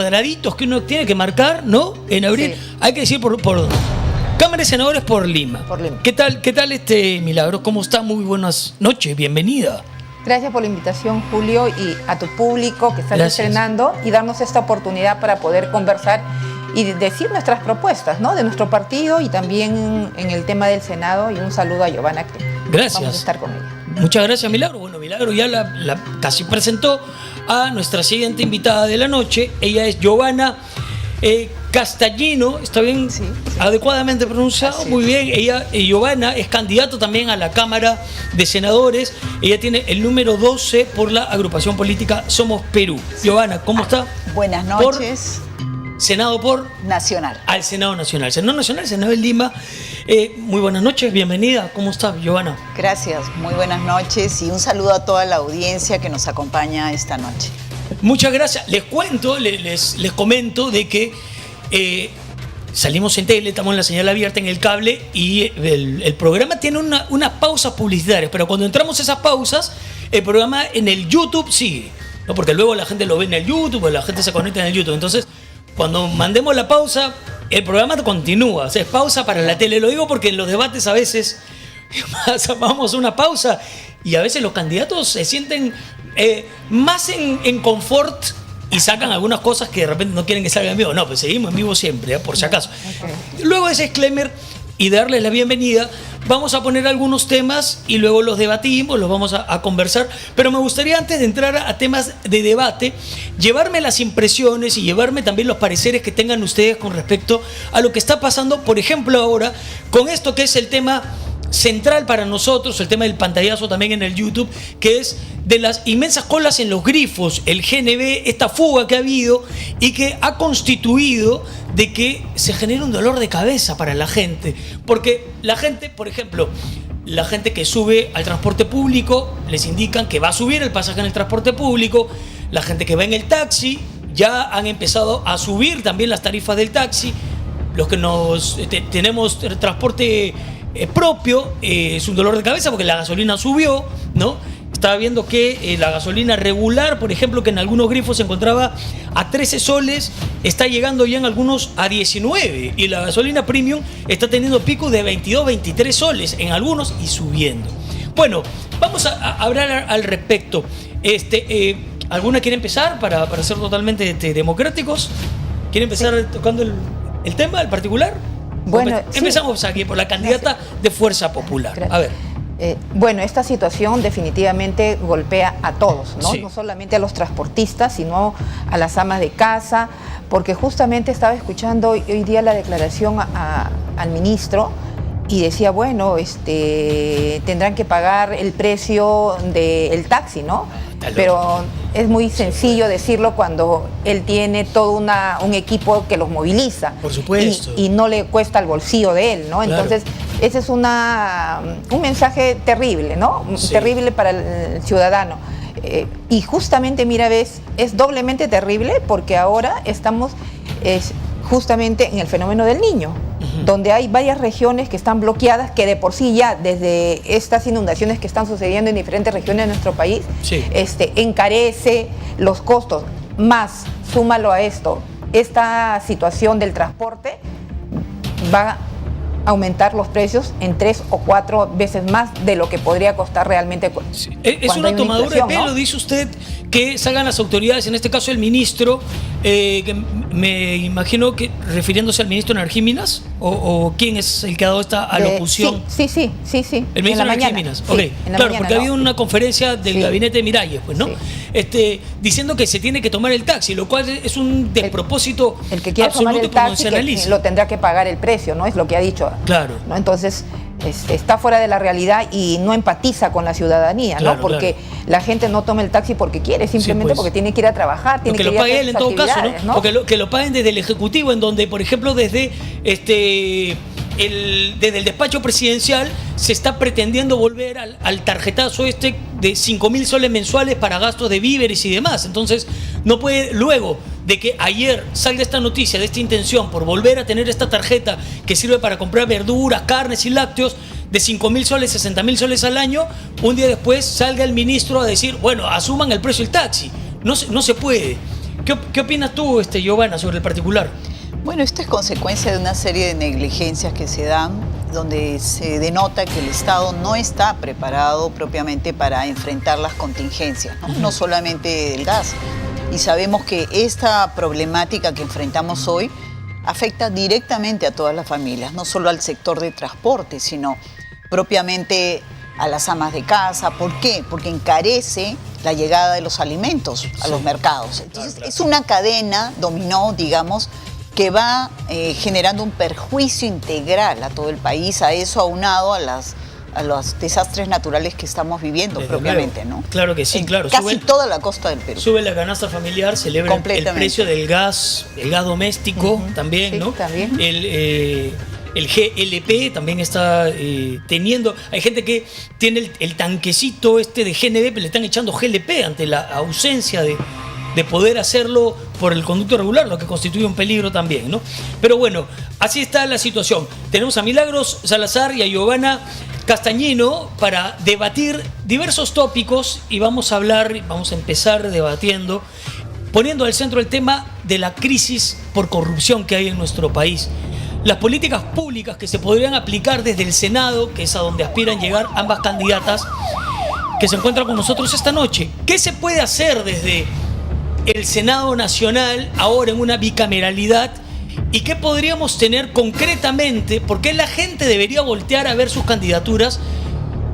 cuadraditos que uno tiene que marcar, ¿no? En abril, sí. Hay que decir por Cámara de Senadores por Lima. Por Lima. ¿Qué tal Milagros? ¿Cómo está? Muy buenas noches, bienvenida. Gracias por la invitación, Julio, y a tu público que estás estrenando y darnos esta oportunidad para poder conversar y decir nuestras propuestas, ¿no? De nuestro partido y también en el tema del Senado. Y un saludo a Giovanna. Gracias. Vamos a estar con ella. Muchas gracias, Milagro. Bueno, Milagro ya la casi presentó a nuestra siguiente invitada de la noche. Ella es Giovanna Castellino, ¿está bien? Sí, sí. Adecuadamente pronunciado, así muy bien. Ella, Giovanna, es candidata también a la Cámara de Senadores. Ella tiene el número 12 por la agrupación política Somos Perú. Sí. Giovanna, ¿cómo está? Buenas noches. Senado por Nacional. Al Senado Nacional. Senado Nacional, Senado de Lima. Muy buenas noches, bienvenida. ¿Cómo está, Giovanna? Gracias, muy buenas noches y un saludo a toda la audiencia que nos acompaña esta noche. Muchas gracias. Les cuento, les comento de que salimos en tele, estamos en la señal abierta en el cable y el programa tiene unas pausas publicitarias, pero cuando entramos a esas pausas, el programa en el YouTube sigue, ¿no? Porque luego la gente lo ve en el YouTube, la gente se conecta en el YouTube. Entonces, cuando mandemos la pausa, el programa continúa. O sea, es pausa para la tele. Lo digo porque en los debates a veces vamos a una pausa y a veces los candidatos se sienten más en confort y sacan algunas cosas que de repente no quieren que salgan en vivo. No, pues seguimos en vivo siempre, por si acaso. Okay. Luego de ese disclaimer y darles la bienvenida, vamos a poner algunos temas y luego los debatimos, los vamos a conversar. Pero me gustaría, antes de entrar a temas de debate, llevarme las impresiones y llevarme también los pareceres que tengan ustedes con respecto a lo que está pasando, por ejemplo, ahora, con esto que es el tema central para nosotros, el tema del pantallazo también en el YouTube, que es de las inmensas colas en los grifos, el GNB, esta fuga que ha habido y que ha constituido de que se genera un dolor de cabeza para la gente. Porque la gente, por ejemplo, la gente que sube al transporte público, les indican que va a subir el pasaje en el transporte público. La gente que va en el taxi, ya han empezado a subir también las tarifas del taxi. Los que tenemos transporte propio, es un dolor de cabeza porque la gasolina subió, ¿no? Estaba viendo que la gasolina regular, por ejemplo, que en algunos grifos se encontraba a 13 soles, está llegando ya en algunos a 19. Y la gasolina premium está teniendo picos de 22, 23 soles en algunos y subiendo. Bueno, vamos a hablar al respecto. ¿Alguna quiere empezar para ser totalmente democráticos? ¿Quiere empezar tocando el tema, el particular? Bueno, empezamos aquí por la candidata de Fuerza Popular. Gracias. A ver. Bueno, esta situación definitivamente golpea a todos, ¿no? Sí. No solamente a los transportistas, sino a las amas de casa, porque justamente estaba escuchando hoy día la declaración al ministro y decía, bueno, tendrán que pagar el precio del taxi, ¿no? Pero es muy sencillo decirlo cuando él tiene todo un equipo que los moviliza. Por supuesto. Y no le cuesta el bolsillo de él, ¿no? Claro. Entonces, ese es un mensaje terrible, ¿no? Sí. Terrible para el ciudadano. Y justamente, mira, ves, es doblemente terrible porque ahora estamos justamente en el fenómeno del Niño, donde hay varias regiones que están bloqueadas, que de por sí ya desde estas inundaciones que están sucediendo en diferentes regiones de nuestro país, sí, encarece los costos. Más, súmalo a esto, esta situación del transporte va a aumentar los precios en 3 o 4 veces más de lo que podría costar realmente. Sí. Es una tomadura de pelo, ¿no? Dice usted, que salgan las autoridades, en este caso el ministro, que me imagino que refiriéndose al ministro de Energía y Minas, o quién es el que ha dado esta alocución. Sí. El ministro de Energía y Minas. Sí, okay. Claro, mañana, porque ha habido una conferencia del gabinete de Miralles, pues, ¿no? Sí. Diciendo que se tiene que tomar el taxi, lo cual es un despropósito absoluto. El que quiera tomar el taxi, que lo tendrá que pagar el precio, ¿no? Es lo que ha dicho. Claro. ¿No? Entonces, está fuera de la realidad y no empatiza con la ciudadanía, claro, ¿no? Porque la gente no toma el taxi porque quiere, simplemente sí, pues, porque tiene que ir a trabajar, tiene que lo ir a pague él en todo caso, ¿no? ¿no? Que lo paguen desde el Ejecutivo, en donde, por ejemplo, desde el despacho presidencial se está pretendiendo volver al tarjetazo de 5.000 soles mensuales para gastos de víveres y demás. Entonces, no puede, luego de que ayer salga esta noticia de esta intención por volver a tener esta tarjeta que sirve para comprar verduras, carnes y lácteos de 5.000 soles, 60.000 soles al año, un día después salga el ministro a decir, bueno, asuman el precio del taxi. No se puede. ¿Qué ¿Qué opinas tú, Giovanna, sobre el particular? Bueno, esto es consecuencia de una serie de negligencias que se dan, donde se denota que el Estado no está preparado propiamente para enfrentar las contingencias, ¿no? No solamente del gas. Y sabemos que esta problemática que enfrentamos hoy afecta directamente a todas las familias, no solo al sector de transporte, sino propiamente a las amas de casa. ¿Por qué? Porque encarece la llegada de los alimentos a los mercados. Entonces, es una cadena dominó, digamos, que va generando un perjuicio integral a todo el país, a eso aunado a los desastres naturales que estamos viviendo propiamente, ¿no? Claro que sí, claro. Casi toda la costa del Perú. Sube la canasta familiar, celebra el precio del gas doméstico también, sí, ¿no? También. El GLP también está teniendo... Hay gente que tiene el tanquecito de GNB, pero le están echando GLP ante la ausencia de poder hacerlo por el conducto regular, lo que constituye un peligro también, ¿no? Pero bueno, así está la situación. Tenemos a Milagros Salazar y a Giovanna Castañino para debatir diversos tópicos y vamos a empezar debatiendo, poniendo al centro el tema de la crisis por corrupción que hay en nuestro país. Las políticas públicas que se podrían aplicar desde el Senado, que es a donde aspiran llegar ambas candidatas, que se encuentran con nosotros esta noche. ¿Qué se puede hacer desde el Senado Nacional ahora en una bicameralidad? ¿Y qué podríamos tener concretamente? ¿Por qué la gente debería voltear a ver sus candidaturas?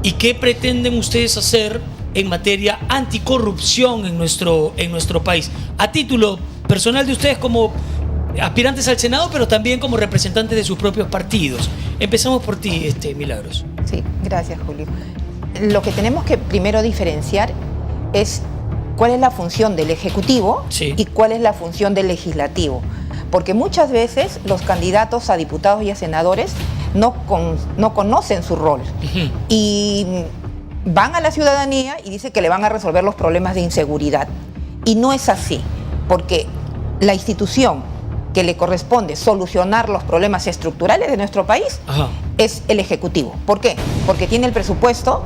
¿Y qué pretenden ustedes hacer en materia anticorrupción en nuestro país? A título personal de ustedes como aspirantes al Senado, pero también como representantes de sus propios partidos. Empezamos por ti, Milagros. Sí, gracias, Julio. Lo que tenemos que primero diferenciar es cuál es la función del Ejecutivo y cuál es la función del Legislativo. Porque muchas veces los candidatos a diputados y a senadores no conocen su rol. Y van a la ciudadanía y dicen que le van a resolver los problemas de inseguridad. Y no es así, porque la institución que le corresponde solucionar los problemas estructurales de nuestro país es el Ejecutivo. ¿Por qué? Porque tiene el presupuesto,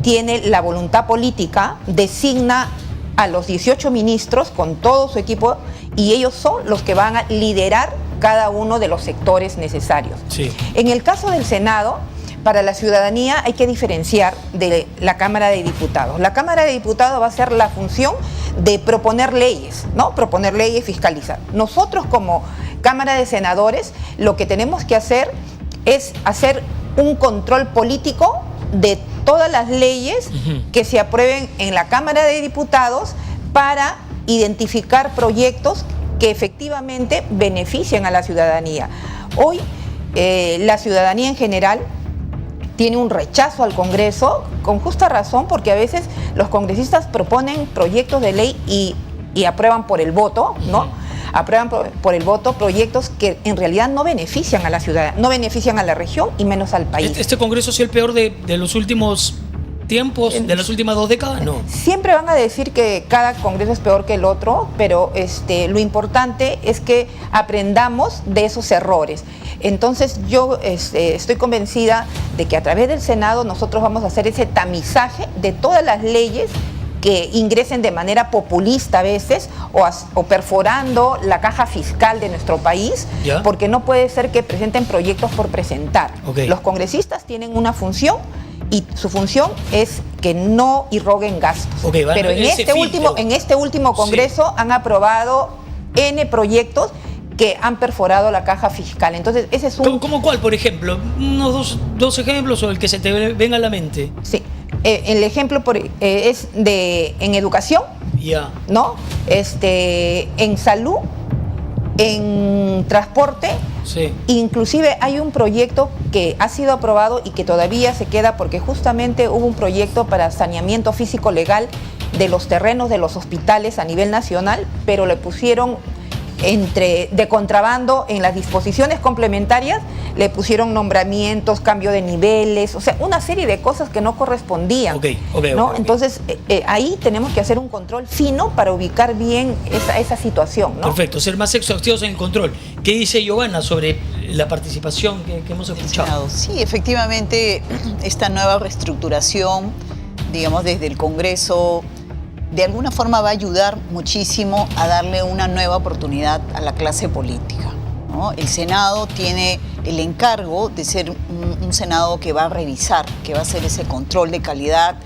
tiene la voluntad política, designa a los 18 ministros con todo su equipo y ellos son los que van a liderar cada uno de los sectores necesarios. Sí. En el caso del Senado, para la ciudadanía hay que diferenciar de la Cámara de Diputados. La Cámara de Diputados va a ser la función de proponer leyes, ¿no? Proponer leyes, fiscalizar. Nosotros como Cámara de Senadores lo que tenemos que hacer es hacer un control político de todas las leyes que se aprueben en la Cámara de Diputados para identificar proyectos que efectivamente beneficien a la ciudadanía. Hoy la ciudadanía en general tiene un rechazo al Congreso con justa razón, porque a veces los congresistas proponen proyectos de ley y aprueban por el voto, ¿no? Aprueban por el voto proyectos que en realidad no benefician a la ciudad, no benefician a la región y menos al país. ¿Este Congreso es el peor de los últimos tiempos, de las últimas 2 décadas? No. Siempre van a decir que cada Congreso es peor que el otro, pero lo importante es que aprendamos de esos errores. Entonces yo estoy convencida de que a través del Senado nosotros vamos a hacer ese tamizaje de todas las leyes que ingresen de manera populista a veces o perforando la caja fiscal de nuestro país, porque no puede ser que presenten proyectos por presentar. Los congresistas tienen una función y su función es que no irroguen gastos. Pero en este último Congreso han aprobado N proyectos que han perforado la caja fiscal. Entonces, ese es un... ¿Cómo cuál, por ejemplo? Unos dos ejemplos o el que se te venga a la mente. Sí. El ejemplo es en educación, ¿no? En salud, en transporte. Sí. Inclusive hay un proyecto que ha sido aprobado y que todavía se queda porque justamente hubo un proyecto para saneamiento físico legal de los terrenos de los hospitales a nivel nacional, pero le pusieron de contrabando en las disposiciones complementarias, le pusieron nombramientos, cambio de niveles, o sea, una serie de cosas que no correspondían. ¿no? Entonces, ahí tenemos que hacer un control fino para ubicar bien esa situación, ¿no? Perfecto, ser más exhaustivos en el control. ¿Qué dice Giovanna sobre la participación que hemos escuchado? Sí, efectivamente, esta nueva reestructuración, digamos, desde el Congreso, de alguna forma va a ayudar muchísimo a darle una nueva oportunidad a la clase política, ¿no? El Senado tiene el encargo de ser un Senado que va a revisar, que va a hacer ese control de calidad,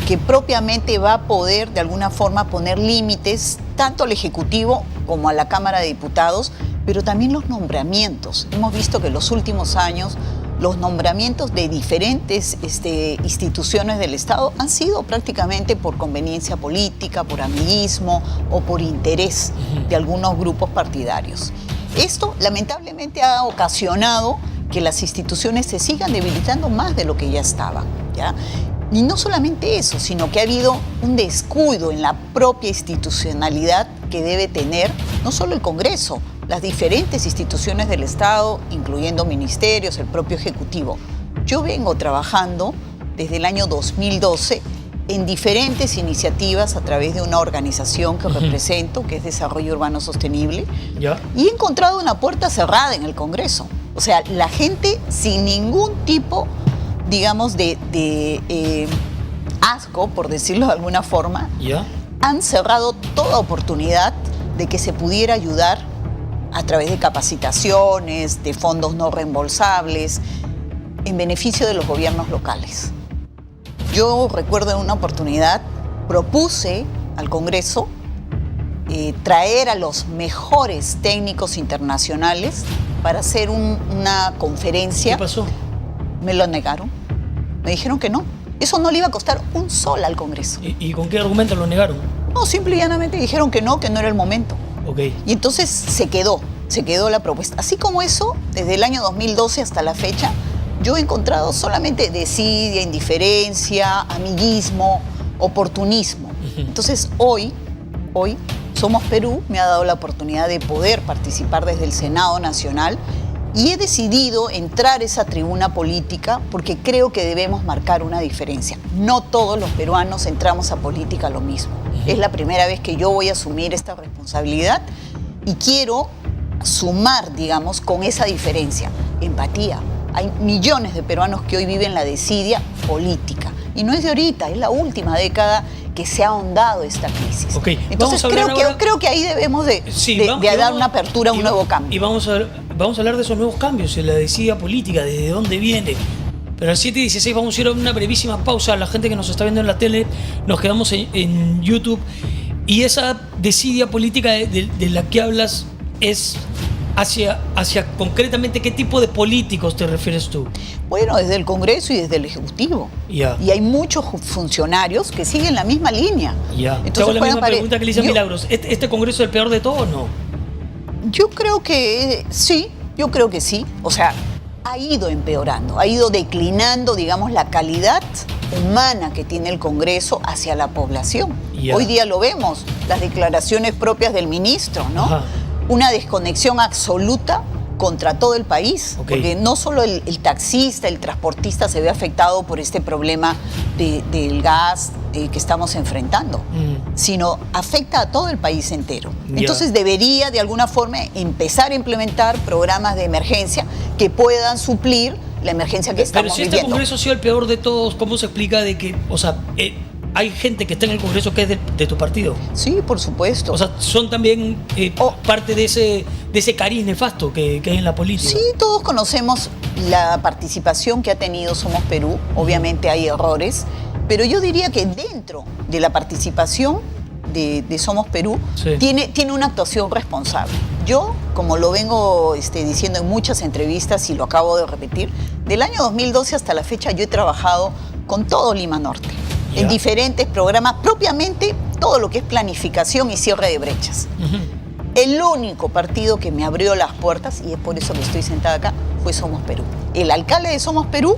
que propiamente va a poder de alguna forma poner límites tanto al Ejecutivo como a la Cámara de Diputados, pero también los nombramientos. Hemos visto que en los últimos años los nombramientos de diferentes instituciones del Estado han sido prácticamente por conveniencia política, por amiguismo o por interés de algunos grupos partidarios. Esto lamentablemente ha ocasionado que las instituciones se sigan debilitando más de lo que ya estaban, ¿ya? Y no solamente eso, sino que ha habido un descuido en la propia institucionalidad que debe tener no solo el Congreso, las diferentes instituciones del Estado, incluyendo ministerios, el propio Ejecutivo. Yo vengo trabajando desde el año 2012 en diferentes iniciativas a través de una organización que represento, que es Desarrollo Urbano Sostenible, y he encontrado una puerta cerrada en el Congreso. O sea, la gente sin ningún tipo, digamos, de asco, por decirlo de alguna forma, han cerrado toda oportunidad de que se pudiera ayudar a través de capacitaciones, de fondos no reembolsables, en beneficio de los gobiernos locales. Yo recuerdo en una oportunidad, propuse al Congreso traer a los mejores técnicos internacionales para hacer una conferencia. ¿Qué pasó? Me lo negaron. Me dijeron que no. Eso no le iba a costar un sol al Congreso. ¿Y con qué argumento lo negaron? No, simple y llanamente dijeron que no era el momento. Okay. Y entonces se quedó la propuesta. Así como eso, desde el año 2012 hasta la fecha, yo he encontrado solamente desidia, indiferencia, amiguismo, oportunismo. Entonces hoy, Somos Perú me ha dado la oportunidad de poder participar desde el Senado Nacional y he decidido entrar a esa tribuna política porque creo que debemos marcar una diferencia. No todos los peruanos entramos a política lo mismo. Es la primera vez que yo voy a asumir esta responsabilidad y quiero sumar, digamos, con esa diferencia, empatía. Hay millones de peruanos que hoy viven la desidia política. Y no es de ahorita, es la última década que se ha ahondado esta crisis. Okay. Entonces creo que ahí debemos de dar una apertura a un nuevo cambio. Y vamos a hablar de esos nuevos cambios, en la desidia política, desde dónde viene. Pero a las 7:16 vamos a ir a una brevísima pausa. La gente que nos está viendo en la tele, nos quedamos en YouTube. Y esa desidia política de la que hablas es hacia concretamente qué tipo de políticos te refieres tú. Bueno, desde el Congreso y desde el Ejecutivo. Yeah. Y hay muchos funcionarios que siguen la misma línea. Yeah. Entonces, te hago la misma pregunta que le hice a Milagros. ¿Este Congreso es el peor de todos o no? Yo creo que sí, O sea, ha ido empeorando, ha ido declinando, digamos, la calidad humana que tiene el Congreso hacia la población. Yeah. Hoy día lo vemos, las declaraciones propias del ministro, ¿no? Ajá. Una desconexión absoluta contra todo el país, porque no solo el taxista, el transportista se ve afectado por este problema del gas que estamos enfrentando, sino afecta a todo el país entero. Entonces debería de alguna forma empezar a implementar programas de emergencia que puedan suplir la emergencia que estamos viviendo. Pero si este Congreso ha sido el peor de todos, ¿cómo se explica de que, o sea, hay gente que está en el Congreso que es de tu partido? Sí, por supuesto. O sea, son también parte de ese cariz nefasto que hay en la política. Sí, todos conocemos la participación que ha tenido Somos Perú. Obviamente hay errores, pero yo diría que dentro de la participación de Somos Perú tiene una actuación responsable. Yo, como lo vengo diciendo en muchas entrevistas y lo acabo de repetir, del año 2012 hasta la fecha yo he trabajado con todo Lima Norte. En diferentes programas, propiamente todo lo que es planificación y cierre de brechas. El único partido que me abrió las puertas, y es por eso que estoy sentada acá, fue Somos Perú. El alcalde de Somos Perú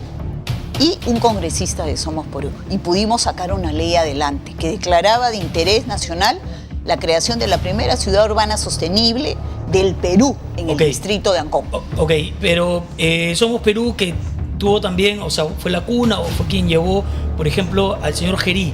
y un congresista de Somos Perú. Y pudimos sacar una ley adelante que declaraba de interés nacional la creación de la primera ciudad urbana sostenible del Perú en el distrito de Ancón. Pero Somos Perú que tuvo también, o sea, fue la cuna o fue quien llevó, por ejemplo, al señor Gerí,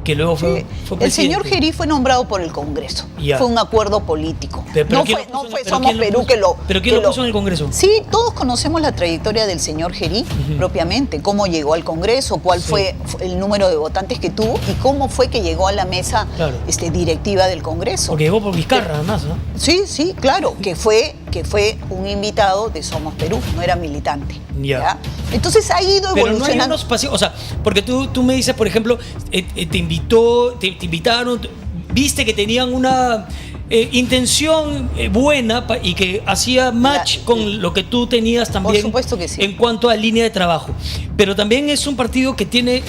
que luego fue El presidente. señor Gerí fue nombrado por el Congreso. Ya. Fue un acuerdo político. Pero no ¿quién fue, lo no puso fue pero Somos quién lo Perú puso? que lo... ¿Pero quién que lo puso en el Congreso? Sí, todos conocemos la trayectoria del señor Gerí propiamente, cómo llegó al Congreso, cuál fue el número de votantes que tuvo y cómo fue que llegó a la mesa directiva del Congreso. Porque llegó por Vizcarra, además, ¿no? Sí, claro, que fue un invitado de Somos Perú, no era militante. Ya. Entonces ha ido Pero evolucionando. no hay unos pasivos, o sea, porque tú me dices, por ejemplo, te invitaron, viste que tenían una intención buena y que hacía match con lo que tú tenías también. Por supuesto que sí. En cuanto a línea de trabajo. Pero también es un partido que tiene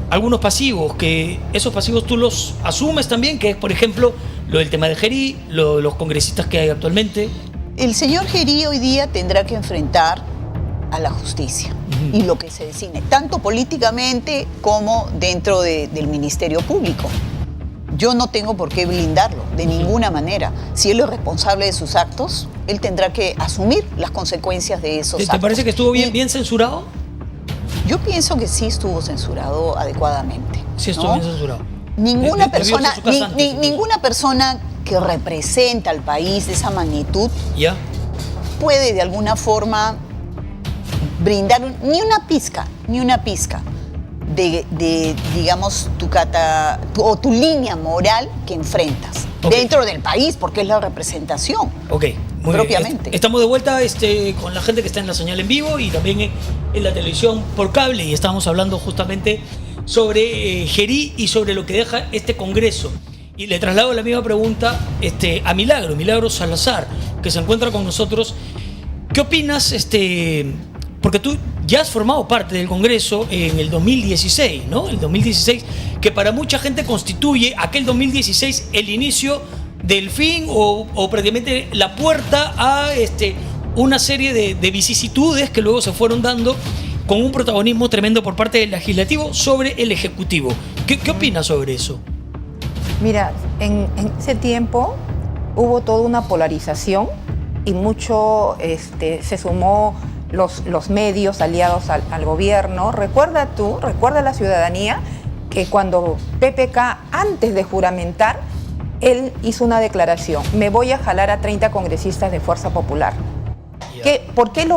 algunos pasivos, que esos pasivos tú los asumes también, que es, por ejemplo, lo del tema de Gerí, los congresistas que hay actualmente. El señor Gerí hoy día tendrá que enfrentar a la justicia y lo que se designe, tanto políticamente como dentro del Ministerio Público. Yo no tengo por qué blindarlo, de ninguna manera. Si él es responsable de sus actos, él tendrá que asumir las consecuencias de esos actos. ¿Te parece que estuvo bien censurado? Yo pienso que sí estuvo censurado adecuadamente. Sí estuvo bien censurado. Ninguna Debió persona, ser su casa antes, ninguna persona que representa al país de esa magnitud ¿Ya? puede de alguna forma brindar ni una pizca de digamos, tu línea moral que enfrentas dentro del país, porque es la representación. Ok, muy propiamente. bien. Estamos de vuelta con la gente que está en la señal en vivo y también en la televisión por cable, y estamos hablando justamente sobre Gerí y sobre lo que deja este Congreso. Y le traslado la misma pregunta a Milagro Salazar, que se encuentra con nosotros. ¿Qué opinas? Porque tú ya has formado parte del Congreso en el 2016, ¿no? El 2016, que para mucha gente constituye aquel 2016 el inicio del fin o prácticamente la puerta a una serie de vicisitudes que luego se fueron dando con un protagonismo tremendo por parte del legislativo sobre el ejecutivo. ¿Qué opinas sobre eso? Mira, en ese tiempo hubo toda una polarización y mucho se sumó los medios aliados al gobierno. Recuerda la ciudadanía que cuando PPK, antes de juramentar, él hizo una declaración: me voy a jalar a 30 congresistas de Fuerza Popular. ¿Por qué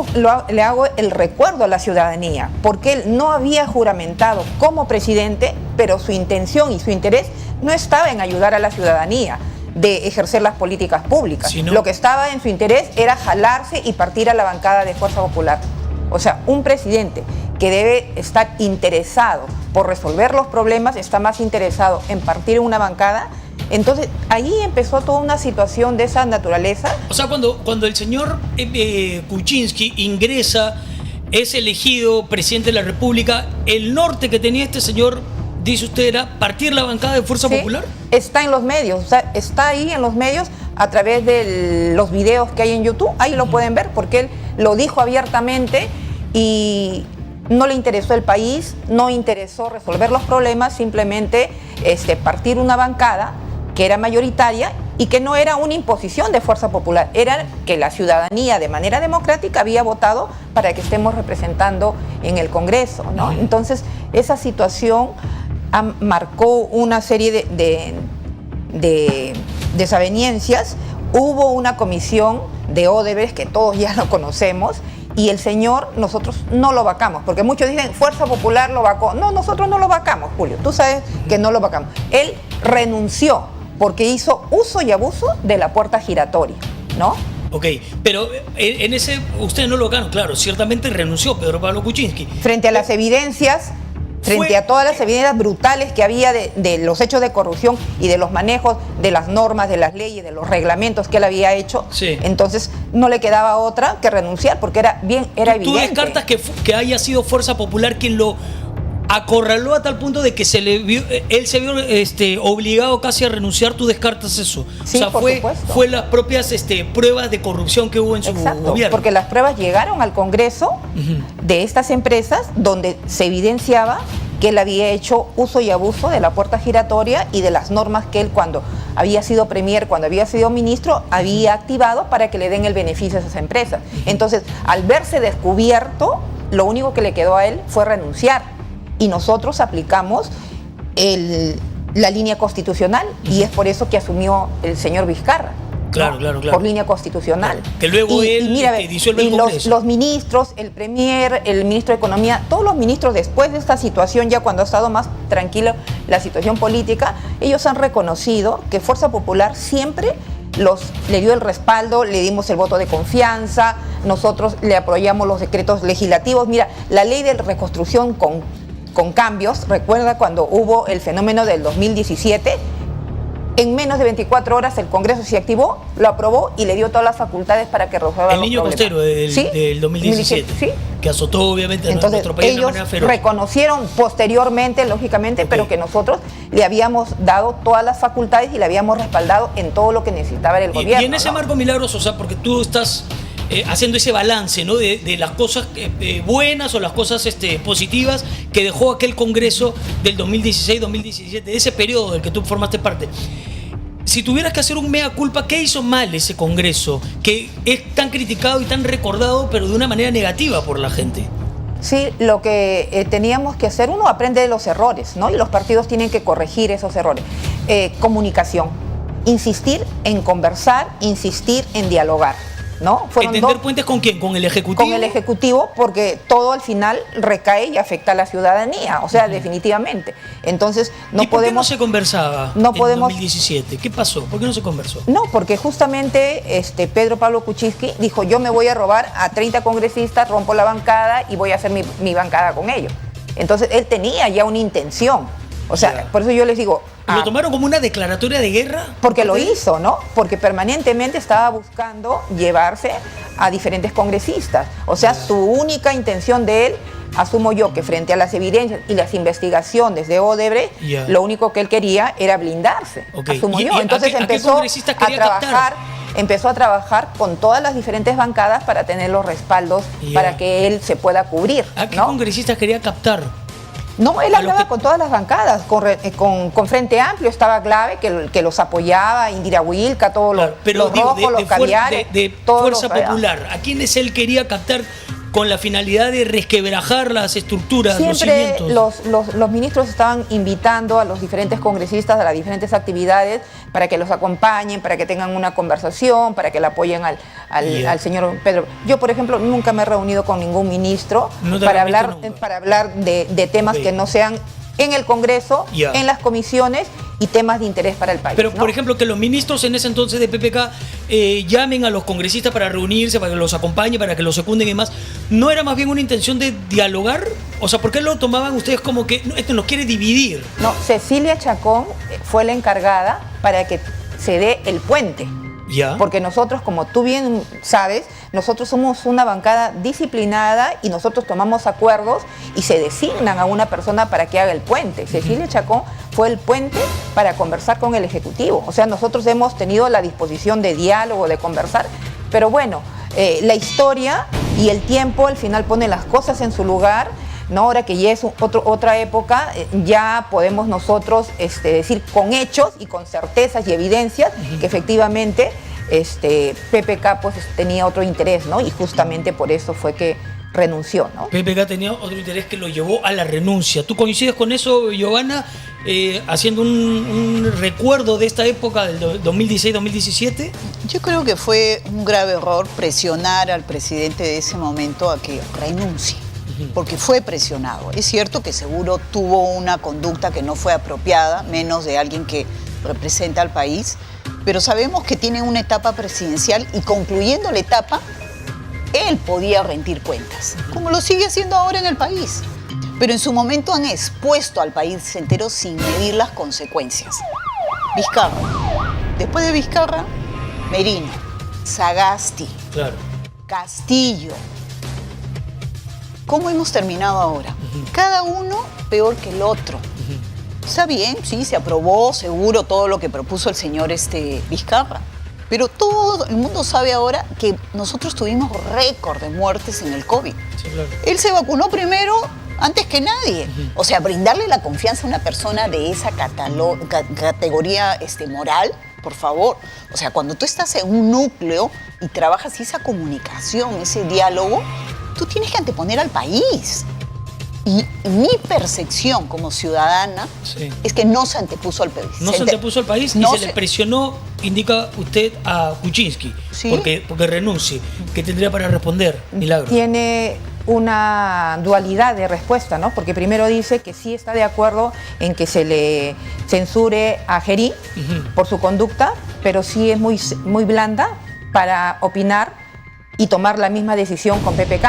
le hago el recuerdo a la ciudadanía? Porque él no había juramentado como presidente, pero su intención y su interés no estaba en ayudar a la ciudadanía de ejercer las políticas públicas. ¿Sí, no? Lo que estaba en su interés era jalarse y partir a la bancada de Fuerza Popular. O sea, un presidente que debe estar interesado por resolver los problemas está más interesado en partir en una bancada. Entonces, ahí empezó toda una situación de esa naturaleza. O sea, cuando el señor Kuczynski ingresa, es elegido presidente de la República, el norte que tenía este señor, dice usted, era partir la bancada de Fuerza Popular. Está en los medios, o sea, está ahí en los medios a través de los videos que hay en YouTube. Ahí lo pueden ver porque él lo dijo abiertamente y no le interesó el país, no interesó resolver los problemas, simplemente partir una bancada que era mayoritaria y que no era una imposición de Fuerza Popular, era que la ciudadanía de manera democrática había votado para que estemos representando en el Congreso, ¿no? Entonces, esa situación marcó una serie de desavenencias. Hubo una comisión de Odebrecht que todos ya lo conocemos, y el señor, nosotros no lo vacamos, porque muchos dicen Fuerza Popular lo vacó. No, nosotros no lo vacamos, Julio, tú sabes que no lo vacamos. Él renunció porque hizo uso y abuso de la puerta giratoria, ¿no? Ok, pero en ese, ustedes no lo vacaron, claro, ciertamente renunció Pedro Pablo Kuczynski. Frente a las evidencias, frente a todas las evidencias brutales que había de los hechos de corrupción y de los manejos de las normas, de las leyes, de los reglamentos que él había hecho, sí. Entonces no le quedaba otra que renunciar porque era evidente. ¿Tú descartas que haya sido Fuerza Popular quien lo acorraló a tal punto de que él se vio obligado casi a renunciar? ¿Tú descartas eso? Sí, o sea, por supuesto. Fue las propias pruebas de corrupción que hubo en su gobierno. Porque las pruebas llegaron al Congreso de estas empresas donde se evidenciaba que él había hecho uso y abuso de la puerta giratoria y de las normas que él, cuando había sido premier, cuando había sido ministro, había activado para que le den el beneficio a esas empresas. Entonces, al verse descubierto, lo único que le quedó a él fue renunciar. Y nosotros aplicamos la línea constitucional y es por eso que asumió el señor Vizcarra. Claro, ¿no? claro. Por línea constitucional. Claro. Que luego él disuelve el Congreso. Los ministros, el premier, el ministro de Economía, todos los ministros después de esta situación, ya cuando ha estado más tranquila la situación política, ellos han reconocido que Fuerza Popular siempre le dio el respaldo, le dimos el voto de confianza, nosotros le apoyamos los decretos legislativos. Mira, la ley de reconstrucción con cambios, recuerda cuando hubo el fenómeno del 2017, en menos de 24 horas el Congreso se activó, lo aprobó y le dio todas las facultades para que resuelva los problemas. El niño costero del 2017, ¿sí? Que azotó obviamente a Entonces, nuestro país de ellos manera feroz. reconocieron posteriormente, lógicamente, pero que nosotros le habíamos dado todas las facultades y le habíamos respaldado en todo lo que necesitaba el gobierno. Y en ese marco, Milagros, o sea, porque tú estás haciendo ese balance, ¿no? de las cosas buenas o las cosas positivas que dejó aquel Congreso del 2016-2017, de ese periodo del que tú formaste parte. Si tuvieras que hacer un mea culpa, ¿qué hizo mal ese Congreso que es tan criticado y tan recordado, pero de una manera negativa por la gente? Sí, lo que teníamos que hacer, uno aprende de los errores, ¿no? Y los partidos tienen que corregir esos errores. Comunicación, insistir en conversar, insistir en dialogar, ¿no? ¿Entender puentes con quién? ¿Con el Ejecutivo? Con el Ejecutivo, porque todo al final recae y afecta a la ciudadanía, o sea, definitivamente. Entonces, no ¿Y por podemos... qué no se conversaba en 2017? ¿Qué pasó? ¿Por qué no se conversó? No, porque justamente Pedro Pablo Kuczynski dijo, yo me voy a robar a 30 congresistas, rompo la bancada y voy a hacer mi bancada con ellos. Entonces, él tenía ya una intención. O sea, por eso yo les digo... ¿Lo tomaron como una declaratoria de guerra? Porque lo hizo, ¿no? Porque permanentemente estaba buscando llevarse a diferentes congresistas. O sea, su única intención de él, asumo yo, que frente a las evidencias y las investigaciones de Odebrecht, lo único que él quería era blindarse. Asumo yo. Entonces empezó a trabajar con todas las diferentes bancadas para tener los respaldos para que él se pueda cubrir. ¿A qué congresistas quería captar? No, él hablaba con todas las bancadas, con Frente Amplio estaba clave, que los apoyaba, Indira Wilca, todos los rojos, los caviares. De Fuerza Popular, ¿a quiénes él quería captar con la finalidad de resquebrajar las estructuras, siempre los cimientos? Los ministros estaban invitando a los diferentes congresistas a las diferentes actividades para que los acompañen, para que tengan una conversación, para que le apoyen al señor Pedro. Yo, por ejemplo, nunca me he reunido con ningún ministro para hablar de temas que no sean en el Congreso, en las comisiones y temas de interés para el país. Pero, por ejemplo, que los ministros en ese entonces de PPK llamen a los congresistas para reunirse, para que los acompañen, para que los secunden y demás, ¿no era más bien una intención de dialogar? O sea, ¿por qué lo tomaban ustedes como que esto nos quiere dividir? No, Cecilia Chacón fue la encargada para que se dé el puente. Porque nosotros, como tú bien sabes, nosotros somos una bancada disciplinada y nosotros tomamos acuerdos y se designan a una persona para que haga el puente. Cecilia Chacón fue el puente para conversar con el Ejecutivo. O sea, nosotros hemos tenido la disposición de diálogo, de conversar, pero bueno, la historia y el tiempo al final pone las cosas en su lugar. ¿No? Ahora que ya es otra época, ya podemos nosotros decir con hechos y con certezas y evidencias que efectivamente PPK pues, tenía otro interés, ¿no? Y justamente por eso fue que renunció, ¿no? PPK tenía otro interés que lo llevó a la renuncia. ¿Tú coincides con eso, Giovanna, haciendo un recuerdo de esta época del 2016-2017? Yo creo que fue un grave error presionar al presidente de ese momento a que renuncie, porque fue presionado. Es cierto que seguro tuvo una conducta que no fue apropiada, menos de alguien que representa al país, pero sabemos que tiene una etapa presidencial y concluyendo la etapa, él podía rendir cuentas, como lo sigue haciendo ahora en el país. Pero en su momento han expuesto al país entero sin medir las consecuencias. Vizcarra. Después de Vizcarra, Merino, Sagasti, Castillo. ¿Cómo hemos terminado ahora? Cada uno peor que el otro. Está bien, sí, se aprobó seguro todo lo que propuso el señor Vizcarra, pero todo el mundo sabe ahora que nosotros tuvimos récord de muertes en el COVID. Sí, claro. Él se vacunó primero antes que nadie. O sea, brindarle la confianza a una persona de esa categoría moral, por favor. O sea, cuando tú estás en un núcleo y trabajas esa comunicación, ese diálogo, tú tienes que anteponer al país. Y mi percepción como ciudadana es que no se antepuso al país. No se antepuso al país no y se le presionó, indica usted, a Kuczynski, ¿sí? porque renuncie. ¿Qué tendría para responder, Milagro? Tiene una dualidad de respuesta, ¿no? Porque primero dice que sí está de acuerdo en que se le censure a Gerí por su conducta, pero sí es muy blanda para opinar y tomar la misma decisión con PPK.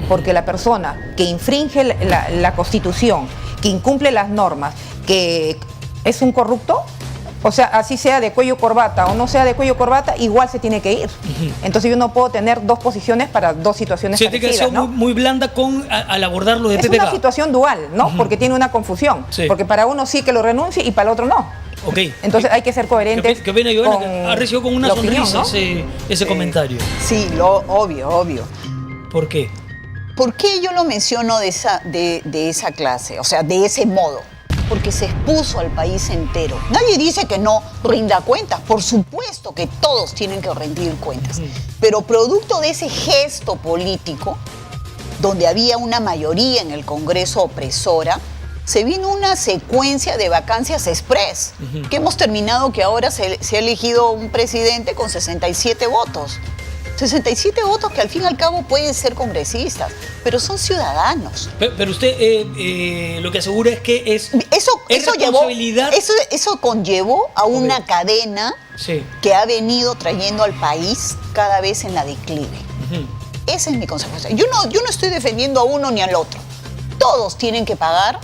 Porque la persona que infringe la Constitución, que incumple las normas, que es un corrupto, o sea, así sea de cuello corbata o no sea de cuello corbata, igual se tiene que ir. Entonces yo no puedo tener dos posiciones para dos situaciones parecidas, que ser ¿no? muy blanda al abordar lo de PPK. Es una situación dual, ¿no? Porque tiene una confusión. Porque para uno sí que lo renuncie y para el otro no. Okay. Entonces hay que ser coherentes. ¿Qué opina Giovanna? Que ha recibido con una sonrisa, ¿no? ese comentario. Sí, obvio. ¿Por qué? ¿Por qué yo lo menciono de esa clase? O sea, de ese modo. Porque se expuso al país entero. Nadie dice que no rinda cuentas. Por supuesto que todos tienen que rendir cuentas. Pero producto de ese gesto político, donde había una mayoría en el Congreso opresora, se vino una secuencia de vacancias express, que hemos terminado que ahora se ha elegido un presidente con 67 votos. 67 votos que al fin y al cabo pueden ser congresistas, pero son ciudadanos. Pero usted lo que asegura es que es responsabilidad. Eso conllevó a una cadena que ha venido trayendo al país cada vez en la declive. Esa es mi consecuencia. Yo no estoy defendiendo a uno ni al otro. Todos tienen que pagar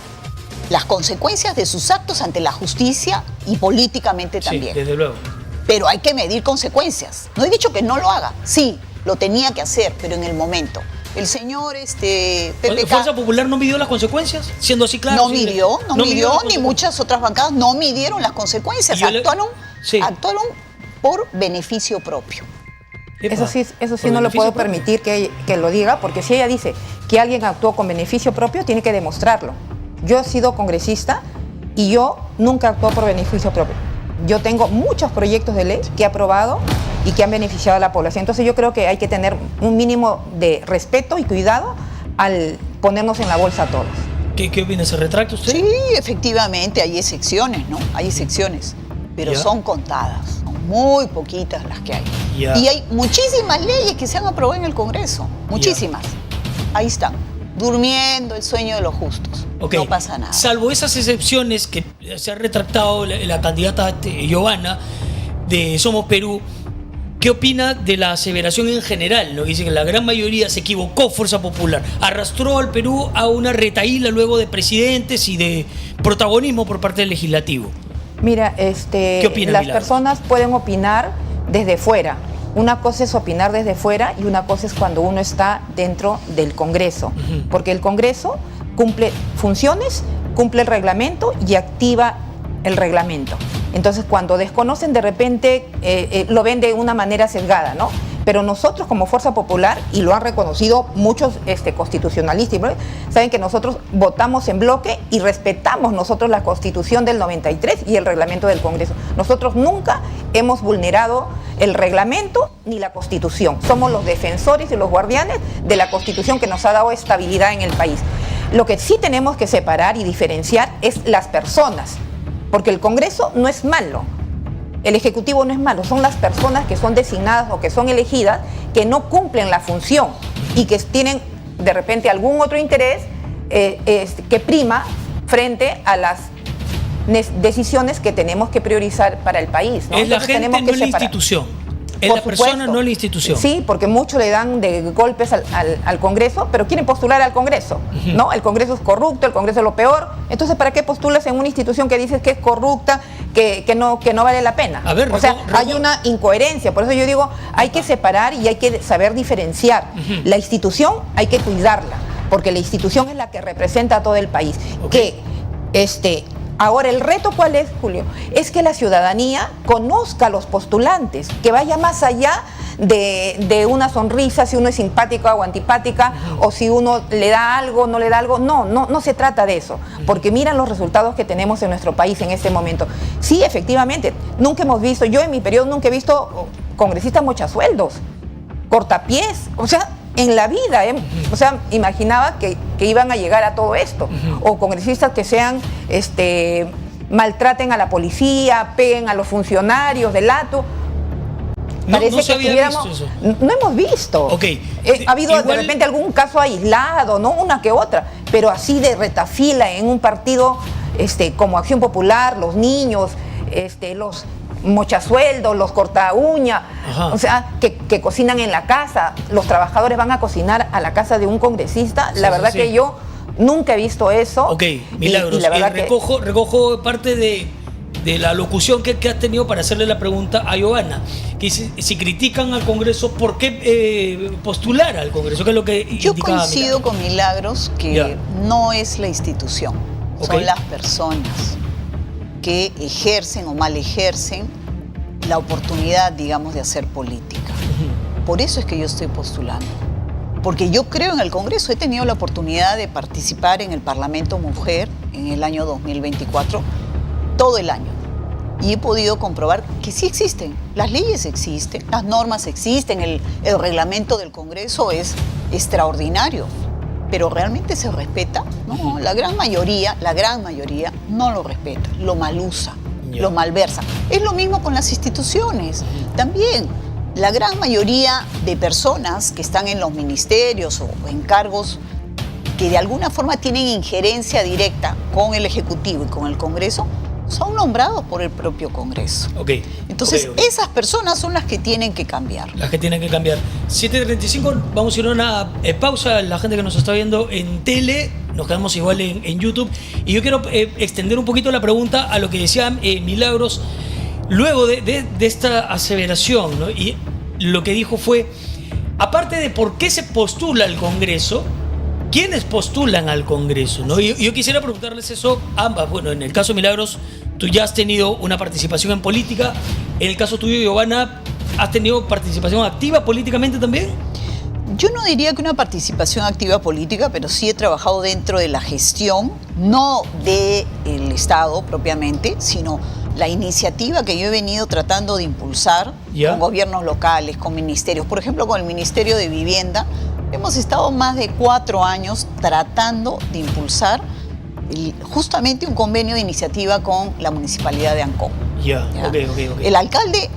las consecuencias de sus actos ante la justicia y políticamente también. Sí, desde luego. Pero hay que medir consecuencias. No he dicho que no lo haga. Sí, lo tenía que hacer, pero en el momento. El señor PPK... ¿Fuerza Popular no midió las consecuencias? Siendo así claro. No midió, ni muchas otras bancadas no midieron las consecuencias. Actuaron por beneficio propio. Eso sí no lo puedo permitir que lo diga, porque si ella dice que alguien actuó con beneficio propio, tiene que demostrarlo. Yo he sido congresista y yo nunca actué por beneficio propio. Yo tengo muchos proyectos de ley que he aprobado y que han beneficiado a la población. Entonces yo creo que hay que tener un mínimo de respeto y cuidado al ponernos en la bolsa a todos. ¿Qué opina? ¿Se retracta usted? Sí, efectivamente, hay excepciones, ¿no? Hay excepciones, pero son contadas. Son muy poquitas las que hay. Y hay muchísimas leyes que se han aprobado en el Congreso. Muchísimas. Ahí están. Durmiendo el sueño de los justos. No pasa nada. Salvo esas excepciones que se ha retractado la candidata Giovanna de Somos Perú, ¿qué opina de la aseveración en general? ¿No? Dice que la gran mayoría se equivocó Fuerza Popular. Arrastró al Perú a una retahíla luego de presidentes y de protagonismo por parte del legislativo. Mira, ¿qué opina, las Milagro? personas pueden opinar desde fuera. Una cosa es opinar desde fuera y una cosa es cuando uno está dentro del Congreso. Porque el Congreso cumple funciones, cumple el reglamento y activa el reglamento. Entonces, cuando desconocen, de repente lo ven de una manera sesgada, ¿no? Pero nosotros como Fuerza Popular, y lo han reconocido muchos constitucionalistas, saben que nosotros votamos en bloque y respetamos nosotros la Constitución del 93 y el reglamento del Congreso. Nosotros nunca hemos vulnerado el reglamento ni la Constitución. Somos los defensores y los guardianes de la Constitución que nos ha dado estabilidad en el país. Lo que sí tenemos que separar y diferenciar es las personas, porque el Congreso no es malo. El Ejecutivo no es malo, son las personas que son designadas o que son elegidas que no cumplen la función y que tienen de repente algún otro interés que prima frente a las decisiones que tenemos que priorizar para el país, ¿no? Es la gente, no es la institución. Es la persona, no la institución. Sí, porque muchos le dan de golpes al Congreso, pero quieren postular al Congreso, ¿no? El Congreso es corrupto, el Congreso es lo peor. Entonces, ¿para qué postulas en una institución que dices que es corrupta, que no vale la pena? A ver, hay una incoherencia. Por eso yo digo, hay que separar y hay que saber diferenciar. La institución hay que cuidarla, porque la institución es la que representa a todo el país. Ahora, ¿el reto cuál es, Julio? Es que la ciudadanía conozca a los postulantes, que vaya más allá de una sonrisa, si uno es simpática o antipática, o si uno le da algo, no le da algo. No se trata de eso, porque miran los resultados que tenemos en nuestro país en este momento. Sí, efectivamente, nunca hemos visto, yo en mi periodo nunca he visto congresistas mochasueldos, cortapiés, o sea, en la vida, o sea, imaginaba que iban a llegar a todo esto, o congresistas que sean, maltraten a la policía, peguen a los funcionarios del ATU. No se había visto eso. No hemos visto. Okay. Ha habido Igual, de repente algún caso aislado, ¿no? Una que otra, pero así de retafila en un partido como Acción Popular, los niños, los mochasueldos, los corta uña, o sea, que cocinan en la casa, los trabajadores van a cocinar a la casa de un congresista. La verdad que yo nunca he visto eso. Ok, Milagros, y la verdad recojo parte de la locución que has tenido para hacerle la pregunta a Giovanna, que si critican al Congreso, ¿por qué postular al Congreso? ¿Qué es lo que yo coincido con Milagros que no es la institución, son las personas que ejercen o mal ejercen la oportunidad, digamos, de hacer política. Por eso es que yo estoy postulando. Porque yo creo en el Congreso. He tenido la oportunidad de participar en el Parlamento Mujer en el año 2024, todo el año. Y he podido comprobar que sí existen. Las leyes existen, las normas existen, el reglamento del Congreso es extraordinario. Pero ¿realmente se respeta? No, la gran mayoría no lo respeta, lo malusa, lo malversa. Es lo mismo con las instituciones. También la gran mayoría de personas que están en los ministerios o en cargos que de alguna forma tienen injerencia directa con el Ejecutivo y con el Congreso, son nombrados por el propio Congreso. Entonces, esas personas son las que tienen que cambiar. Las que tienen que cambiar. 7:35, vamos a ir a una pausa. La gente que nos está viendo en tele, nos quedamos igual en YouTube. Y yo quiero extender un poquito la pregunta a lo que decía Milagros, luego de esta aseveración, ¿no? Y lo que dijo fue, aparte de por qué se postula al Congreso, ¿quiénes postulan al Congreso? ¿No? Yo quisiera preguntarles eso a ambas. Bueno, en el caso de Milagros, tú ya has tenido una participación en política. En el caso tuyo, Giovanna, ¿has tenido participación activa políticamente también? Yo no diría que una participación activa política, pero sí he trabajado dentro de la gestión, no del Estado propiamente, sino la iniciativa que yo he venido tratando de impulsar con gobiernos locales, con ministerios. Por ejemplo, con el Ministerio de Vivienda, hemos estado más de 4 años tratando de impulsar justamente un convenio de iniciativa con la Municipalidad de Ancón. El alcalde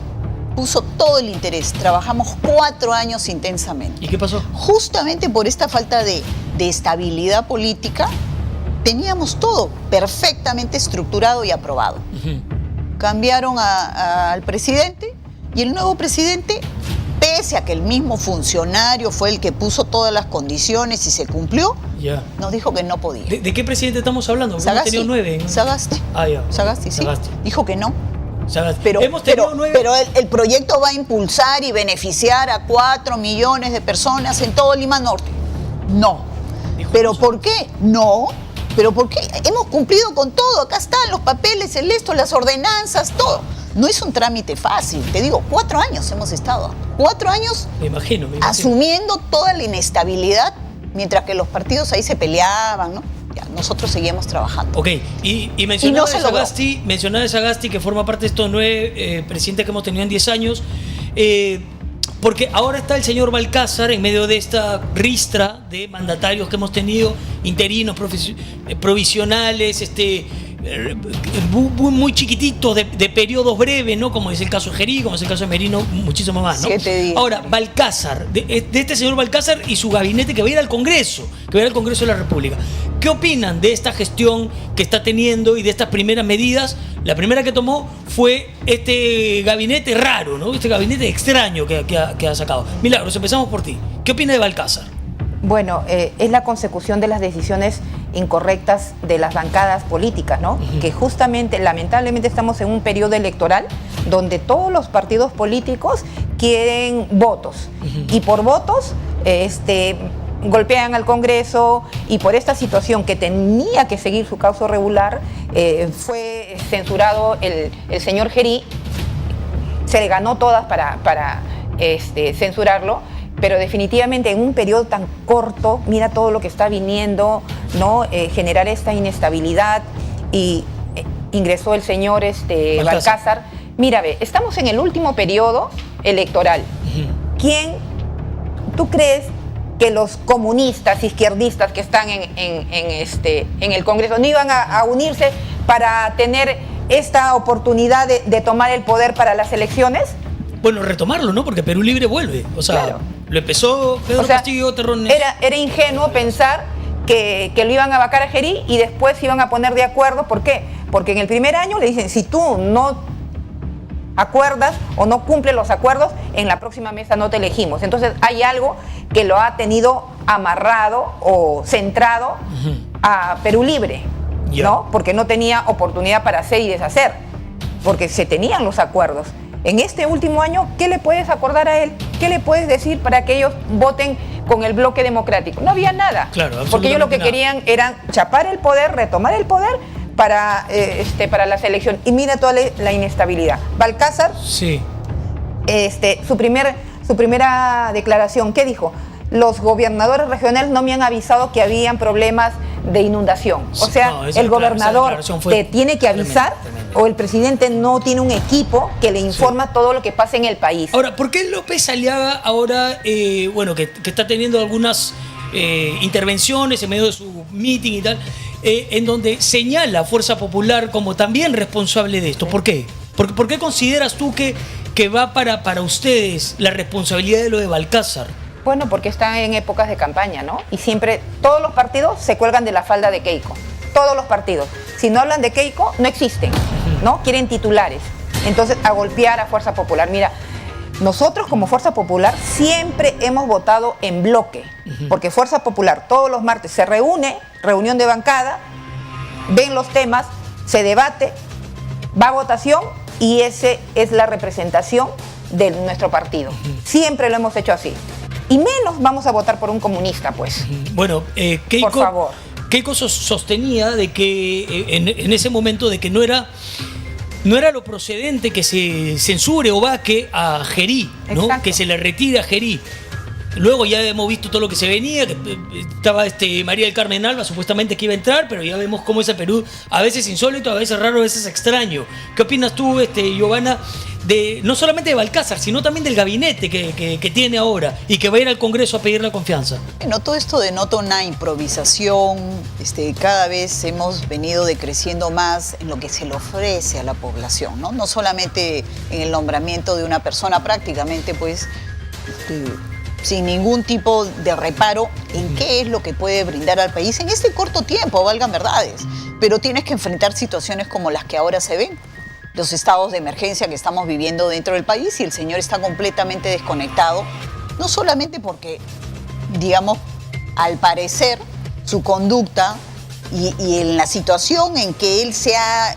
puso todo el interés, trabajamos 4 años intensamente. ¿Y qué pasó? Justamente por esta falta de estabilidad política, teníamos todo perfectamente estructurado y aprobado. Cambiaron al presidente y el nuevo presidente, pese a que el mismo funcionario fue el que puso todas las condiciones y se cumplió, nos dijo que no podía. ¿De qué presidente estamos hablando? Sagasti. Hemos tenido 9. Sagasti. Sagasti, sí. Sagasti. Dijo que no. Pero el proyecto va a impulsar y beneficiar a 4 millones de personas en todo Lima Norte. No. ¿Pero por qué? No. ¿Pero por qué? Hemos cumplido con todo. Acá están los papeles, las ordenanzas, todo. No es un trámite fácil. Te digo, 4 años hemos estado. 4 años me imagino. Asumiendo toda la inestabilidad, mientras que los partidos ahí se peleaban, ¿no? Nosotros seguíamos trabajando. Y mencionaba de Sagasti, que forma parte de estos 9 presidentes que hemos tenido en 10 años, porque ahora está el señor Balcázar en medio de esta ristra de mandatarios que hemos tenido, interinos, provisionales, muy chiquititos, de periodos breves, ¿no? Como es el caso de Gerí, como es el caso de Merino, muchísimo más, ¿no? 7 días. Ahora, Balcázar, de este señor Balcázar y su gabinete que va a ir al Congreso, de la República. ¿Qué opinan de esta gestión que está teniendo y de estas primeras medidas? La primera que tomó fue este gabinete raro, ¿no? Este gabinete extraño que ha sacado. Milagros, empezamos por ti. ¿Qué opina de Balcázar? Bueno, es la consecución de las decisiones incorrectas de las bancadas políticas, ¿no? Que justamente, lamentablemente, estamos en un periodo electoral donde todos los partidos políticos quieren votos. Y por votos, golpean al Congreso, y por esta situación que tenía que seguir su cauce regular, fue censurado el señor Gerí. Se le ganó todas para censurarlo. Pero definitivamente en un periodo tan corto, mira todo lo que está viniendo, ¿no? Generar esta inestabilidad, y ingresó el señor Balcázar. Mira, estamos en el último periodo electoral. ¿Quién tú crees que los comunistas, izquierdistas que están en el Congreso no iban a unirse para tener esta oportunidad de tomar el poder para las elecciones? Bueno, retomarlo, ¿no? Porque Perú Libre vuelve. O sea, claro. Lo empezó Pedro Castillo Terrones. Era ingenuo pensar que lo iban a vacar a Gerí y después se iban a poner de acuerdo. ¿Por qué? Porque en el primer año le dicen, si tú no acuerdas o no cumples los acuerdos, en la próxima mesa no te elegimos. Entonces hay algo que lo ha tenido amarrado o centrado a Perú Libre, ¿no? Porque no tenía oportunidad para hacer y deshacer, porque se tenían los acuerdos. En este último año, ¿qué le puedes acordar a él? ¿Qué le puedes decir para que ellos voten con el bloque democrático? No había nada. Claro, porque ellos lo que querían era chapar el poder, retomar el poder para las elecciones. Y mira toda la inestabilidad. Balcázar, sí. Su primera declaración, ¿qué dijo? Los gobernadores regionales no me han avisado que habían problemas de inundación. O sea, no, el gobernador te tiene que avisar, tremendo. O el presidente no tiene un equipo que le informa todo lo que pasa en el país. Ahora, ¿por qué López Aliaga ahora, que está teniendo algunas intervenciones en medio de su meeting y tal, en donde señala a Fuerza Popular como también responsable de esto? ¿Por qué? ¿Por qué consideras tú que va para ustedes la responsabilidad de lo de Balcázar? Bueno, porque están en épocas de campaña, ¿no? Y siempre todos los partidos se cuelgan de la falda de Keiko. Todos los partidos. Si no hablan de Keiko, no existen, ¿no? Quieren titulares. Entonces, a golpear a Fuerza Popular. Mira, nosotros como Fuerza Popular siempre hemos votado en bloque. Porque Fuerza Popular todos los martes se reúne, reunión de bancada, ven los temas, se debate, va a votación y ese es la representación de nuestro partido. Siempre lo hemos hecho así. Y menos vamos a votar por un comunista, pues. Bueno, Keiko, por favor. Keiko sostenía de que en ese momento de que no era lo procedente que se censure o vaque a Gerí, ¿no? Que se le retire a Gerí. Luego ya hemos visto todo lo que se venía, que estaba María del Carmen Alba supuestamente que iba a entrar, pero ya vemos cómo es el Perú, a veces insólito, a veces raro, a veces extraño. ¿Qué opinas tú, Giovanna, no solamente de Balcázar, sino también del gabinete que tiene ahora y que va a ir al Congreso a pedir la confianza? Bueno, todo esto denota una improvisación, cada vez hemos venido decreciendo más en lo que se le ofrece a la población, ¿no? No solamente en el nombramiento de una persona, prácticamente pues sin ningún tipo de reparo en qué es lo que puede brindar al país en este corto tiempo, valgan verdades. Pero tienes que enfrentar situaciones como las que ahora se ven, los estados de emergencia que estamos viviendo dentro del país, y el señor está completamente desconectado, no solamente porque, digamos, al parecer su conducta y en la situación en que él se ha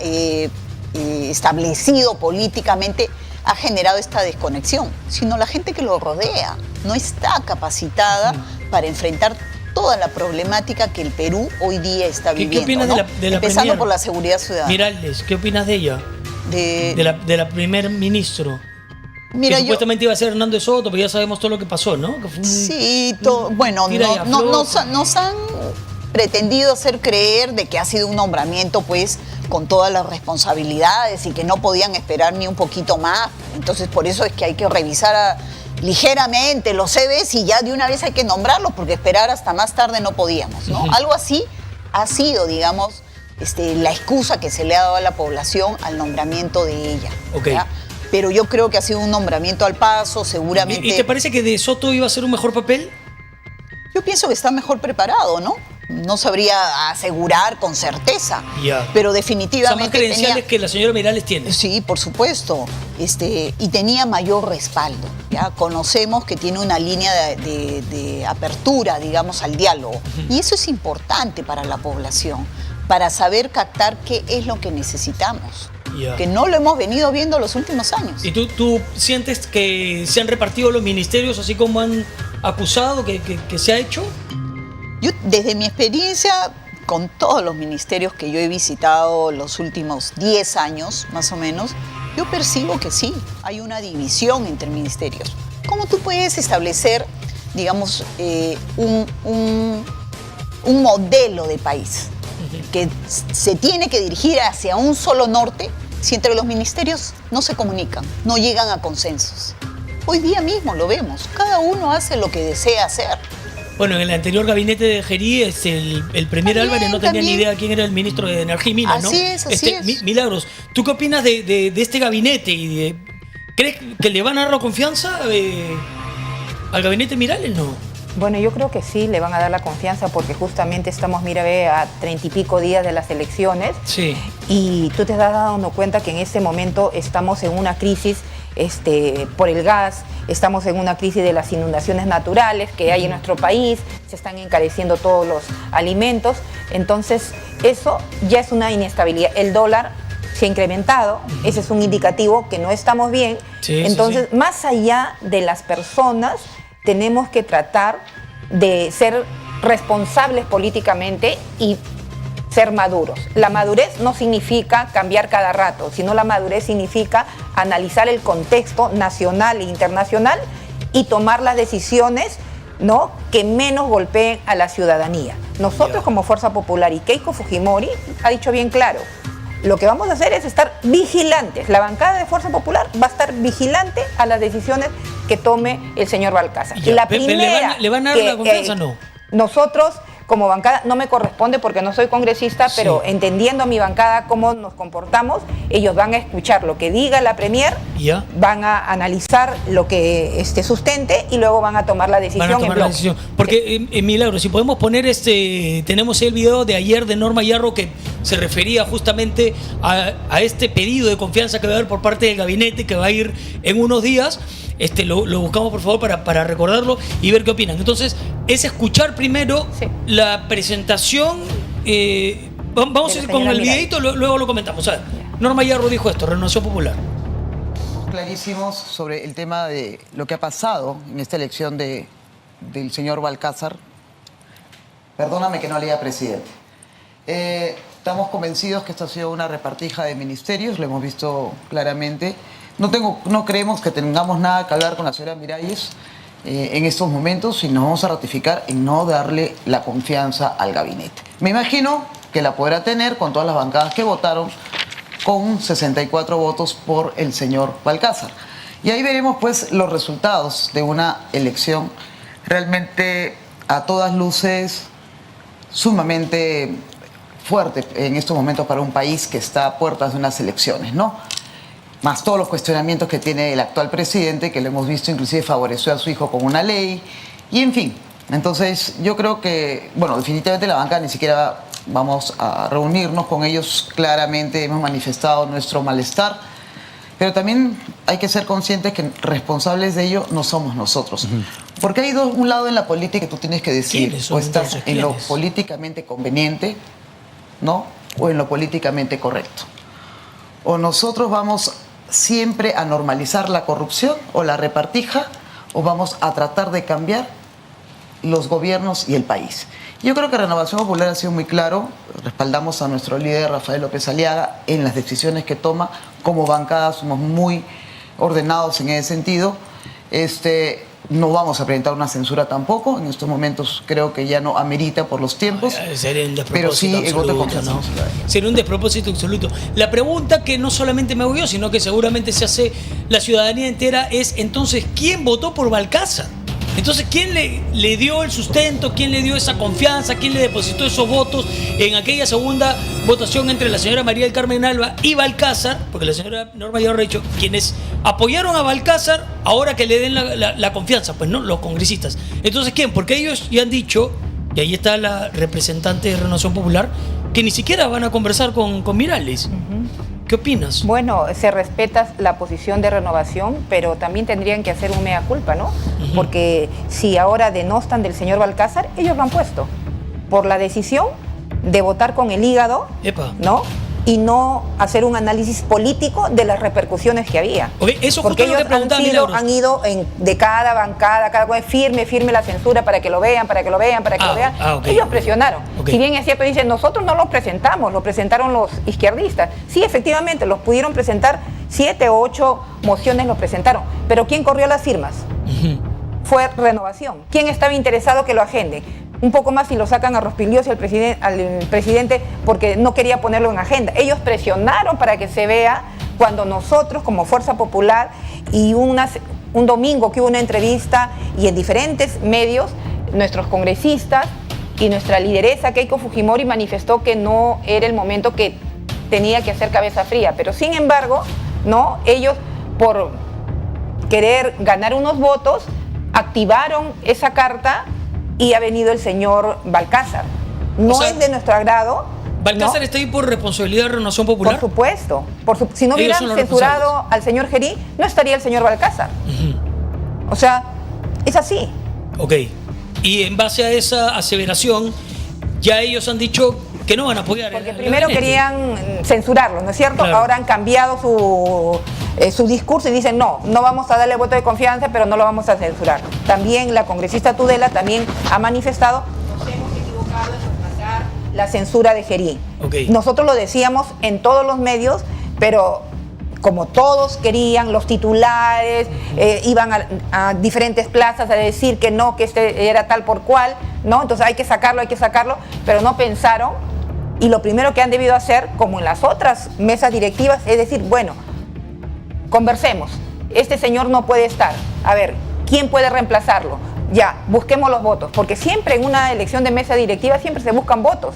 establecido políticamente ha generado esta desconexión, sino la gente que lo rodea no está capacitada para enfrentar toda la problemática que el Perú hoy día está viviendo. ¿Qué opinas, ¿no? de la Empezando premier, por la seguridad ciudadana. Miralles, ¿qué opinas de ella? De la primer ministro. Mira, que supuestamente iba a ser Hernando de Soto, pero ya sabemos todo lo que pasó, ¿no? Que fue sí, bueno, nos han pretendido hacer creer de que ha sido un nombramiento pues con todas las responsabilidades y que no podían esperar ni un poquito más. Entonces por eso es que hay que revisar ligeramente los CVs y ya de una vez hay que nombrarlos, porque esperar hasta más tarde no podíamos, ¿no? Algo así ha sido, digamos, la excusa que se le ha dado a la población al nombramiento de ella. ¿Ya? Pero yo creo que ha sido un nombramiento al paso, seguramente. ¿Y te parece que de Soto iba a hacer un mejor papel? Yo pienso que está mejor preparado, ¿no? No sabría asegurar con certeza, pero definitivamente... O sea, más credenciales que la señora Miralles tiene. Sí, por supuesto, y tenía mayor respaldo, ¿ya? Conocemos que tiene una línea de apertura, digamos, al diálogo, y eso es importante para la población, para saber captar qué es lo que necesitamos, que no lo hemos venido viendo los últimos años. ¿Y tú sientes que se han repartido los ministerios así como han acusado que se ha hecho? Yo, desde mi experiencia con todos los ministerios que yo he visitado los últimos 10 años, más o menos, yo percibo que sí, hay una división entre ministerios. ¿Cómo tú puedes establecer, digamos, un modelo de país que se tiene que dirigir hacia un solo norte si entre los ministerios no se comunican, no llegan a consensos? Hoy día mismo lo vemos, cada uno hace lo que desea hacer. Bueno, en el anterior gabinete de Gerí, el premier También, Álvarez no tenía también. ni idea quién era el ministro de Energía y Minas, ¿no? Así es. Milagros, ¿tú qué opinas de este gabinete? ¿Crees que le van a dar la confianza al gabinete Miralles? No. Bueno, yo creo que sí le van a dar la confianza porque justamente estamos, mira, ve, a 30 y pico días de las elecciones. Sí. Y tú te estás dando cuenta que en este momento estamos en una crisis por el gas, estamos en una crisis de las inundaciones naturales que hay en nuestro país, se están encareciendo todos los alimentos. Entonces, eso ya es una inestabilidad. El dólar se ha incrementado, ese es un indicativo que no estamos bien. Sí, entonces, sí. más allá de las personas, tenemos que tratar de ser responsables políticamente y ser maduros. La madurez no significa cambiar cada rato, sino la madurez significa analizar el contexto nacional e internacional y tomar las decisiones, ¿no?, que menos golpeen a la ciudadanía. Nosotros como Fuerza Popular, y Keiko Fujimori ha dicho bien claro, lo que vamos a hacer es estar vigilantes. La bancada de Fuerza Popular va a estar vigilante a las decisiones que tome el señor Balcázar. Ya, La Pepe, primera ¿le van a dar la confianza o no? Nosotros, como bancada, no me corresponde porque no soy congresista, Sí. pero entendiendo a mi bancada cómo nos comportamos, ellos van a escuchar lo que diga la Premier, Ya. van a analizar lo que sustente y luego van a tomar la decisión Van a tomar en la bloque. decisión. Porque, Milagro, si podemos poner tenemos el video de ayer de Norma Yarro que se refería justamente a este pedido de confianza que va a haber por parte del gabinete, que va a ir en unos días. Lo buscamos, por favor, para recordarlo y ver qué opinan. Entonces, es escuchar primero Sí. la presentación. Vamos De a la ir con señora el Miralles. videito, luego lo comentamos. A ver, Norma Yarro dijo esto, Renovación Popular. Clarísimos sobre el tema de lo que ha pasado en esta elección del señor Balcázar. Perdóname que no leía presidente. Estamos convencidos que esto ha sido una repartija de ministerios, lo hemos visto claramente. No creemos que tengamos nada que hablar con la señora Miralles en estos momentos y nos vamos a ratificar en no darle la confianza al gabinete. Me imagino que la podrá tener con todas las bancadas que votaron con 64 votos por el señor Balcázar. Y ahí veremos pues los resultados de una elección realmente a todas luces sumamente fuerte en estos momentos para un país que está a puertas de unas elecciones, ¿no? Más todos los cuestionamientos que tiene el actual presidente, que lo hemos visto inclusive favoreció a su hijo con una ley, y en fin. Entonces yo creo que, bueno, definitivamente la banca ni siquiera vamos a reunirnos con ellos, claramente hemos manifestado nuestro malestar, pero también hay que ser conscientes que responsables de ello no somos nosotros. Porque hay un lado en la política que tú tienes que decir, ¿Quiénes son, o estás entonces, en lo quiénes? políticamente conveniente, ¿no?, o en lo políticamente correcto. O nosotros vamos siempre a normalizar la corrupción o la repartija, o vamos a tratar de cambiar los gobiernos y el país. Yo creo que Renovación Popular ha sido muy claro, respaldamos a nuestro líder Rafael López Aliaga en las decisiones que toma, como bancada somos muy ordenados en ese sentido. No vamos a presentar una censura tampoco, en estos momentos creo que ya no amerita por los tiempos. Sería un despropósito Pero sí, el voto de absoluto, confianza ¿no? no se lo daría. Sería un despropósito absoluto. La pregunta que no solamente me hago yo, sino que seguramente se hace la ciudadanía entera es, entonces, ¿quién votó por Balcázar? Entonces, ¿quién le dio el sustento? ¿Quién le dio esa confianza? ¿Quién le depositó esos votos en aquella segunda votación entre la señora María del Carmen Alba y Balcázar? Porque la señora Norma Yarro ha dicho, quienes apoyaron a Balcázar, ahora que le den la confianza, pues no, los congresistas. Entonces, ¿quién? Porque ellos ya han dicho, y ahí está la representante de Renovación Popular, que ni siquiera van a conversar con Miralles. ¿Qué opinas? Bueno, se respeta la posición de Renovación, pero también tendrían que hacer un mea culpa, ¿no? Porque si ahora denostan del señor Balcázar, ellos lo han puesto por la decisión de votar con el hígado, Epa. ¿no?, y no hacer un análisis político de las repercusiones que había. Ok, eso Porque justo lo que ellos preguntaba Milagros. han ido de cada bancada, cada cual, firme la censura para que lo vean, para que lo vean. Ok. Ellos presionaron. Ok. Si bien es cierto, dicen, nosotros no los presentamos, lo presentaron los izquierdistas. Sí, efectivamente, los pudieron presentar, 7 o 8 mociones los presentaron. Pero ¿quién corrió las firmas? Fue Renovación. ¿Quién estaba interesado que lo agende? Un poco más si lo sacan a Rospigliosi al presidente porque no quería ponerlo en agenda. Ellos presionaron para que se vea cuando nosotros como Fuerza Popular y un domingo que hubo una entrevista y en diferentes medios nuestros congresistas y nuestra lideresa Keiko Fujimori manifestó que no era el momento, que tenía que hacer cabeza fría, pero sin embargo, ¿no? Ellos, por querer ganar unos votos, activaron esa carta y ha venido el señor Balcázar. No, o sea, es de nuestro agrado. Balcázar, ¿no?, está ahí por responsabilidad de Renovación Popular. Por supuesto. Si no hubieran censurado al señor Gerí, no estaría el señor Balcázar. O sea, es así. Ok. Y en base a esa aseveración, ya ellos han dicho que no van a apoyar. Porque primero querían censurarlo, ¿no es cierto? Claro. Ahora han cambiado su discurso y dicen no vamos a darle voto de confianza, pero no lo vamos a censurar. También la congresista Tudela también ha manifestado: nos hemos equivocado en traspasar la censura de Gerí. Okay. Nosotros lo decíamos en todos los medios, pero como todos querían, los titulares iban a diferentes plazas a decir que no, que este era tal por cual, ¿no? Entonces hay que sacarlo, pero no pensaron. Y lo primero que han debido hacer, como en las otras mesas directivas, es decir, bueno, conversemos, este señor no puede estar, a ver, ¿quién puede reemplazarlo? Ya, busquemos los votos, porque siempre en una elección de mesa directiva siempre se buscan votos,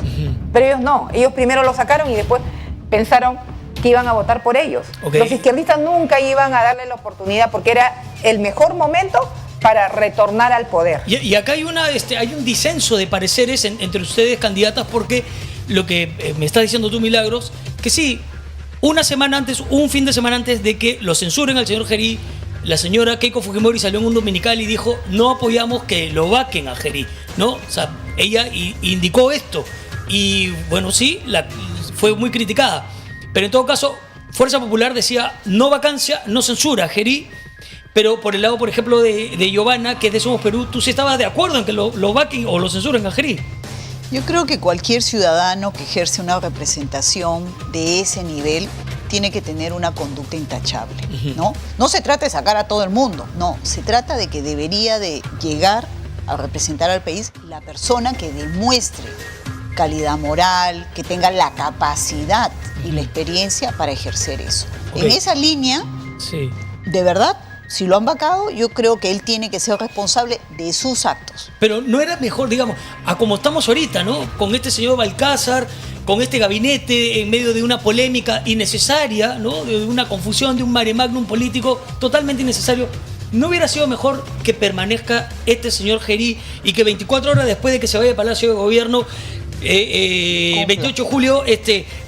pero ellos no, ellos primero lo sacaron y después pensaron que iban a votar por ellos. Okay. Los izquierdistas nunca iban a darle la oportunidad porque era el mejor momento para retornar al poder. Y acá hay un disenso de pareceres entre ustedes, candidatas, porque lo que me está diciendo tú, Milagros, que sí, un fin de semana antes de que lo censuren al señor Gerí, la señora Keiko Fujimori salió en un dominical y dijo: no apoyamos que lo vaquen a Gerí, ¿no? O sea, ella indicó esto. Y bueno, sí, fue muy criticada. Pero en todo caso, Fuerza Popular decía: no vacancia, no censura a Gerí. Pero por el lado, por ejemplo, de Giovanna, que es de Somos Perú, ¿tú sí estabas de acuerdo en que lo vaquen o lo censuren a Gerí? Yo creo que cualquier ciudadano que ejerce una representación de ese nivel tiene que tener una conducta intachable, ¿no? No se trata de sacar a todo el mundo, no. Se trata de que debería de llegar a representar al país la persona que demuestre calidad moral, que tenga la capacidad y la experiencia para ejercer eso. Okay. En esa línea, sí, de verdad, si lo han vacado, yo creo que él tiene que ser responsable de sus actos. Pero no era mejor, digamos, a como estamos ahorita, ¿no? Con este señor Balcázar, con este gabinete en medio de una polémica innecesaria, ¿no? De una confusión, de un mare magnum político totalmente innecesario. ¿No hubiera sido mejor que permanezca este señor Gerí y que 24 horas después de que se vaya al Palacio de Gobierno, 28 de julio,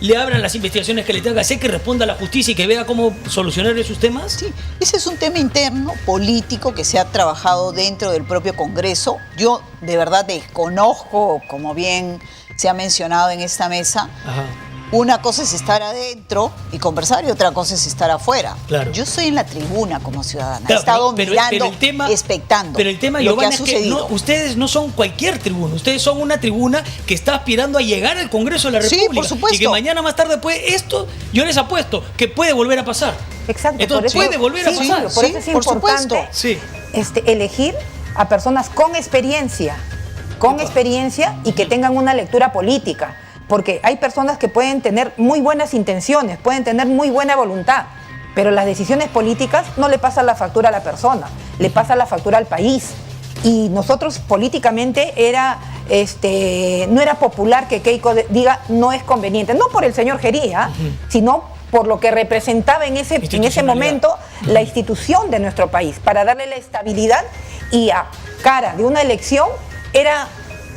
le abran las investigaciones que le tenga que hacer, que responda a la justicia y que vea cómo solucionar esos temas? Sí, ese es un tema interno, político, que se ha trabajado dentro del propio Congreso. Yo de verdad desconozco, como bien se ha mencionado en esta mesa. Ajá. Una cosa es estar adentro y conversar y otra cosa es estar afuera. Claro. Yo estoy en la tribuna como ciudadana. Claro, he estado mirando, expectando. Pero el tema, Giovanna, es que ustedes no son cualquier tribuna. Ustedes son una tribuna que está aspirando a llegar al Congreso de la República. Sí, por supuesto. Y que mañana más tarde, esto, yo les apuesto que puede volver a pasar. Exacto. Entonces puede volver a pasar. Por eso es importante elegir a personas con experiencia. Y que tengan una lectura política. Porque hay personas que pueden tener muy buenas intenciones, pueden tener muy buena voluntad, pero las decisiones políticas no le pasan la factura a la persona, le pasan la factura al país. Y nosotros políticamente no era popular que Keiko diga no es conveniente, no por el señor Gerí, sino por lo que representaba en ese momento la institución de nuestro país, para darle la estabilidad, y a cara de una elección era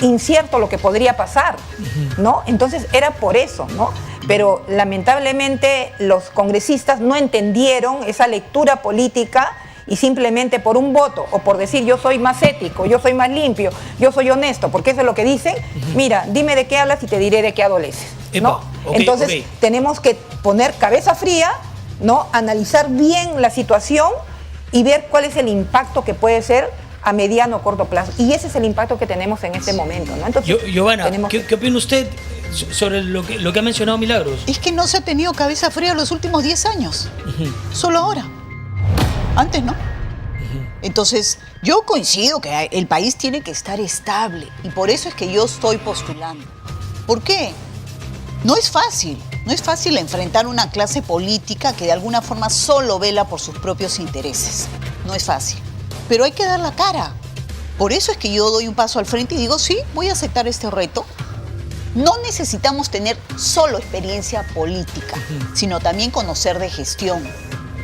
incierto lo que podría pasar, ¿no? Entonces era por eso, ¿no? Pero lamentablemente los congresistas no entendieron esa lectura política y simplemente por un voto o por decir yo soy más ético, yo soy más limpio, yo soy honesto, porque eso es lo que dicen, mira, dime de qué hablas y te diré de qué adoleces, ¿no? Entonces tenemos que poner cabeza fría, ¿no? Analizar bien la situación y ver cuál es el impacto que puede ser a mediano o corto plazo. Y ese es el impacto que tenemos en este momento, ¿no? Entonces, Giovanna, ¿qué opina usted sobre lo que ha mencionado Milagros? Es que no se ha tenido cabeza fría los últimos 10 años. Solo ahora. Antes no. Entonces, yo coincido que el país tiene que estar estable. Y por eso es que yo estoy postulando. ¿Por qué? No es fácil. No es fácil enfrentar una clase política que de alguna forma solo vela por sus propios intereses. No es fácil. Pero hay que dar la cara. Por eso es que yo doy un paso al frente y digo, sí, voy a aceptar este reto. No necesitamos tener solo experiencia política, sino también conocer de gestión,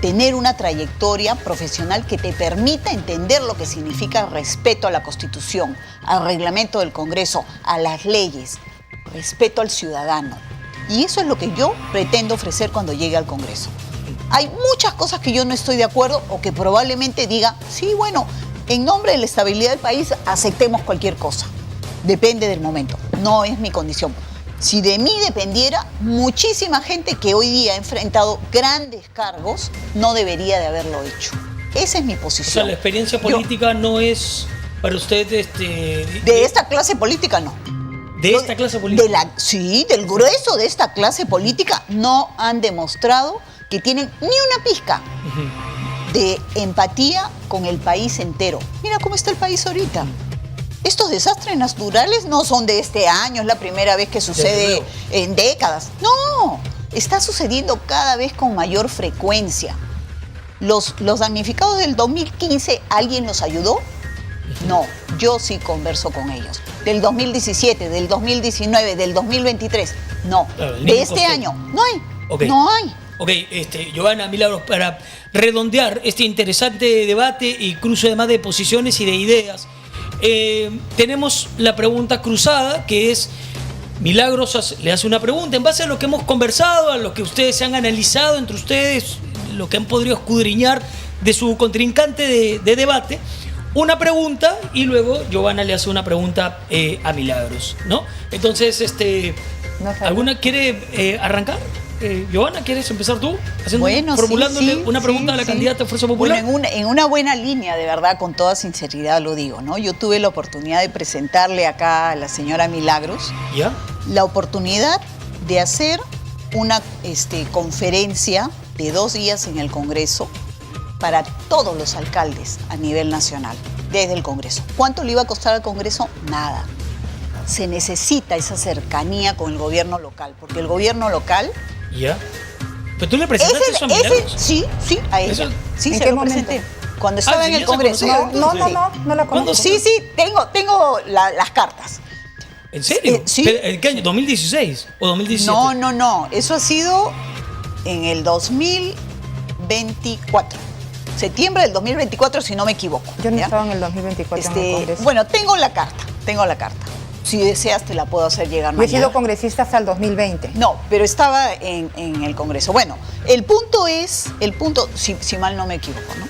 tener una trayectoria profesional que te permita entender lo que significa respeto a la Constitución, al reglamento del Congreso, a las leyes, respeto al ciudadano. Y eso es lo que yo pretendo ofrecer cuando llegue al Congreso. Hay muchas cosas que yo no estoy de acuerdo o que probablemente diga, sí, bueno, en nombre de la estabilidad del país aceptemos cualquier cosa. Depende del momento, no es mi condición. Si de mí dependiera, muchísima gente que hoy día ha enfrentado grandes cargos no debería de haberlo hecho. Esa es mi O posición. sea, la experiencia política no es para usted... De esta clase política no. ¿De esta clase política? Sí, del grueso de esta clase política no han demostrado que tienen ni una pizca de empatía con el país entero. Mira cómo está el país ahorita. Estos desastres naturales no son de este año, es la primera vez que sucede en décadas. No, está sucediendo cada vez con mayor frecuencia. Los damnificados del 2015, ¿alguien los ayudó? No, yo sí converso con ellos. Del 2017, del 2019, del 2023, no. Claro, de este año, no hay. Okay. No hay. Ok, Giovanna Milagros, para redondear este interesante debate y cruce además de posiciones y de ideas, tenemos la pregunta cruzada, que es, Milagros le hace una pregunta en base a lo que hemos conversado, a lo que ustedes se han analizado entre ustedes, lo que han podido escudriñar de su contrincante de debate, una pregunta y luego Giovanna le hace una pregunta a Milagros, ¿no? Entonces, ¿alguna quiere arrancar? Giovanna, ¿quieres empezar tú? Formulándole una pregunta a la candidata de Fuerza Popular. Bueno, en una buena línea, de verdad, con toda sinceridad lo digo, ¿no? Yo tuve la oportunidad de presentarle acá a la señora Milagros la oportunidad de hacer una conferencia de 2 días en el Congreso para todos los alcaldes a nivel nacional, desde el Congreso. ¿Cuánto le iba a costar al Congreso? Nada. Se necesita esa cercanía con el gobierno local, porque el gobierno local... ¿Ya? ¿Pero tú le presentaste eso a Milagros? Sí, a ella. Sí, se lo presenté. Cuando estaba en el Congreso. No la conozco. Sí, tengo las cartas. ¿En serio? Sí. ¿En qué año? ¿2016 o 2017? No. Eso ha sido en el 2024. Septiembre del 2024, si no me equivoco. Yo no estaba en el 2024 en el Congreso. Bueno, tengo la carta. Si deseas, te la puedo hacer llegar mañana. Yo he sido congresista hasta el 2020. No, pero estaba en el Congreso. Bueno, el punto, si mal no me equivoco, ¿no?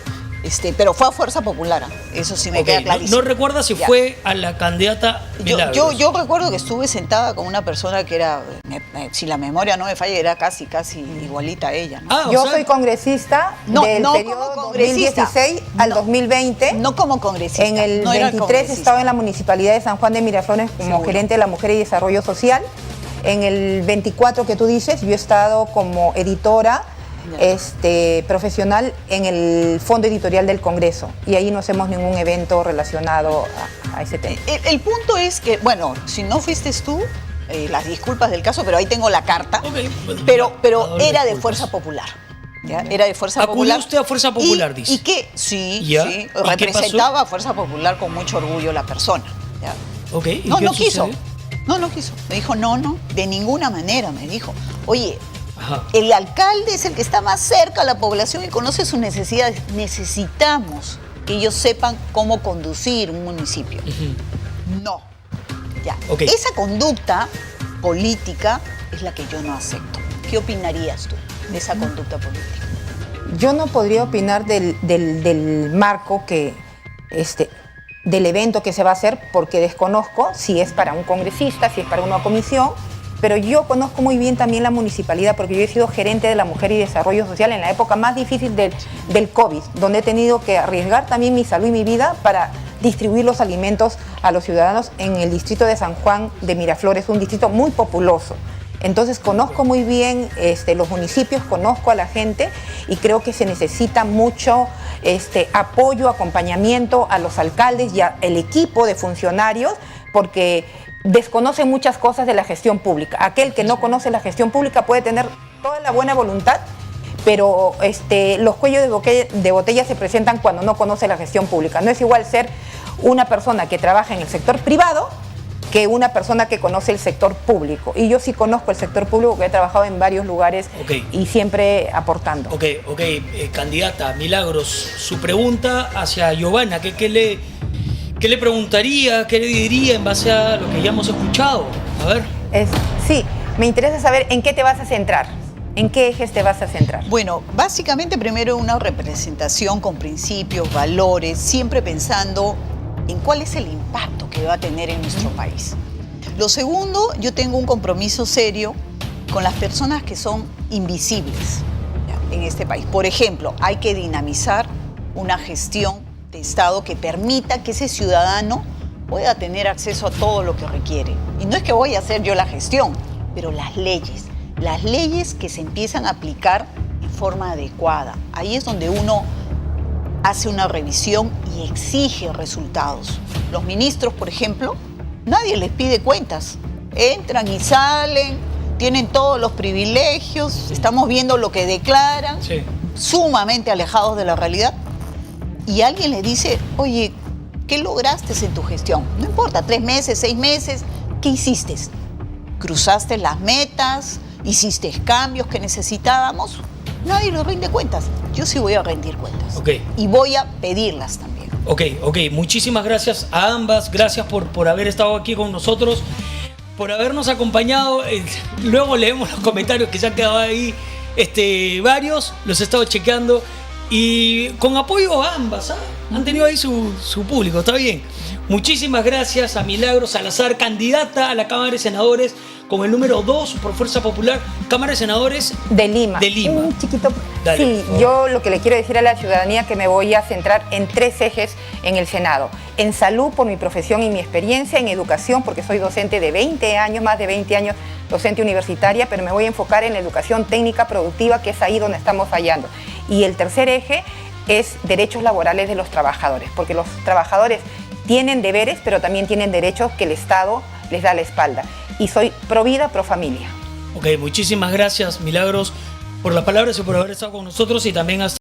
Pero fue a Fuerza Popular, eso sí me queda clarísimo. No recuerdas si fue a la candidata Milagros. Yo recuerdo que estuve sentada con una persona que era, si la memoria no me falla, era casi igualita a ella, ¿no? Yo soy congresista del periodo 2016 al 2020. No como congresista. En el 23 estaba en la Municipalidad de San Juan de Miraflores como gerente de la Mujer y Desarrollo Social. En el 24 que tú dices, yo he estado como editora profesional en el Fondo Editorial del Congreso, y ahí no hacemos ningún evento relacionado a ese tema. El punto es que, bueno, si no fuiste tú, las disculpas del caso, pero ahí tengo la carta, pero era de Fuerza Popular. ¿Ya? Era de Fuerza Popular. ¿Acudió usted a Fuerza Popular, dice? ¿Y qué? Sí, representaba a Fuerza Popular con mucho orgullo la persona. ¿Ya? No quiso. No quiso. Me dijo, no, de ninguna manera, me dijo. Oye, el alcalde es el que está más cerca a la población y conoce sus necesidades. Necesitamos que ellos sepan cómo conducir un municipio. No. Ya. Esa conducta política es la que yo no acepto. ¿Qué opinarías tú de esa conducta política? Yo no podría opinar del marco del evento que se va a hacer, porque desconozco si es para un congresista, si es para una comisión. Pero yo conozco muy bien también la municipalidad, porque yo he sido gerente de la Mujer y Desarrollo Social en la época más difícil del COVID, donde he tenido que arriesgar también mi salud y mi vida para distribuir los alimentos a los ciudadanos en el distrito de San Juan de Miraflores, un distrito muy populoso. Entonces conozco muy bien los municipios, conozco a la gente, y creo que se necesita mucho apoyo, acompañamiento a los alcaldes y al equipo de funcionarios, porque desconoce muchas cosas de la gestión pública. Aquel que no conoce la gestión pública puede tener toda la buena voluntad, pero los cuellos de botella se presentan cuando no conoce la gestión pública. No es igual ser una persona que trabaja en el sector privado que una persona que conoce el sector público. Y yo sí conozco el sector público, porque he trabajado en varios lugares y siempre aportando. Candidata Milagros, su pregunta hacia Giovanna, ¿qué le preguntaría, qué le diría en base a lo que ya hemos escuchado? A ver. Sí, me interesa saber en qué te vas a centrar. ¿En qué ejes te vas a centrar? Bueno, básicamente primero una representación con principios, valores, siempre pensando en cuál es el impacto que va a tener en nuestro país. Lo segundo, yo tengo un compromiso serio con las personas que son invisibles en este país. Por ejemplo, hay que dinamizar una gestión de Estado que permita que ese ciudadano pueda tener acceso a todo lo que requiere. Y no es que voy a hacer yo la gestión, pero las leyes que se empiezan a aplicar en forma adecuada. Ahí es donde uno hace una revisión y exige resultados. Los ministros, por ejemplo, nadie les pide cuentas. Entran y salen, tienen todos los privilegios, estamos viendo lo que declaran, sumamente alejados de la realidad. Y alguien le dice, oye, ¿qué lograste en tu gestión? No importa, 3 meses, 6 meses, ¿qué hiciste? ¿Cruzaste las metas? ¿Hiciste cambios que necesitábamos? Nadie nos rinde cuentas. Yo sí voy a rendir cuentas. Y voy a pedirlas también. Muchísimas gracias a ambas. Gracias por haber estado aquí con nosotros, por habernos acompañado. Luego leemos los comentarios que se han quedado ahí, varios. Los he estado chequeando. Y con apoyo a ambas, han tenido ahí su público, está bien. Muchísimas gracias a Milagros Salazar, candidata a la Cámara de Senadores con el número 2 por Fuerza Popular, Cámara de Senadores de Lima. Un chiquito. Dale, sí, yo lo que le quiero decir a la ciudadanía es que me voy a centrar en 3 ejes en el Senado. En salud, por mi profesión y mi experiencia; en educación, porque soy docente de 20 años, más de 20 años, docente universitaria, pero me voy a enfocar en la educación técnica productiva, que es ahí donde estamos fallando. Y el tercer eje es derechos laborales de los trabajadores, porque los trabajadores tienen deberes, pero también tienen derechos que el Estado les da la espalda. Y soy pro vida, pro familia. Muchísimas gracias, Milagros, por las palabras y por haber estado con nosotros, y también hasta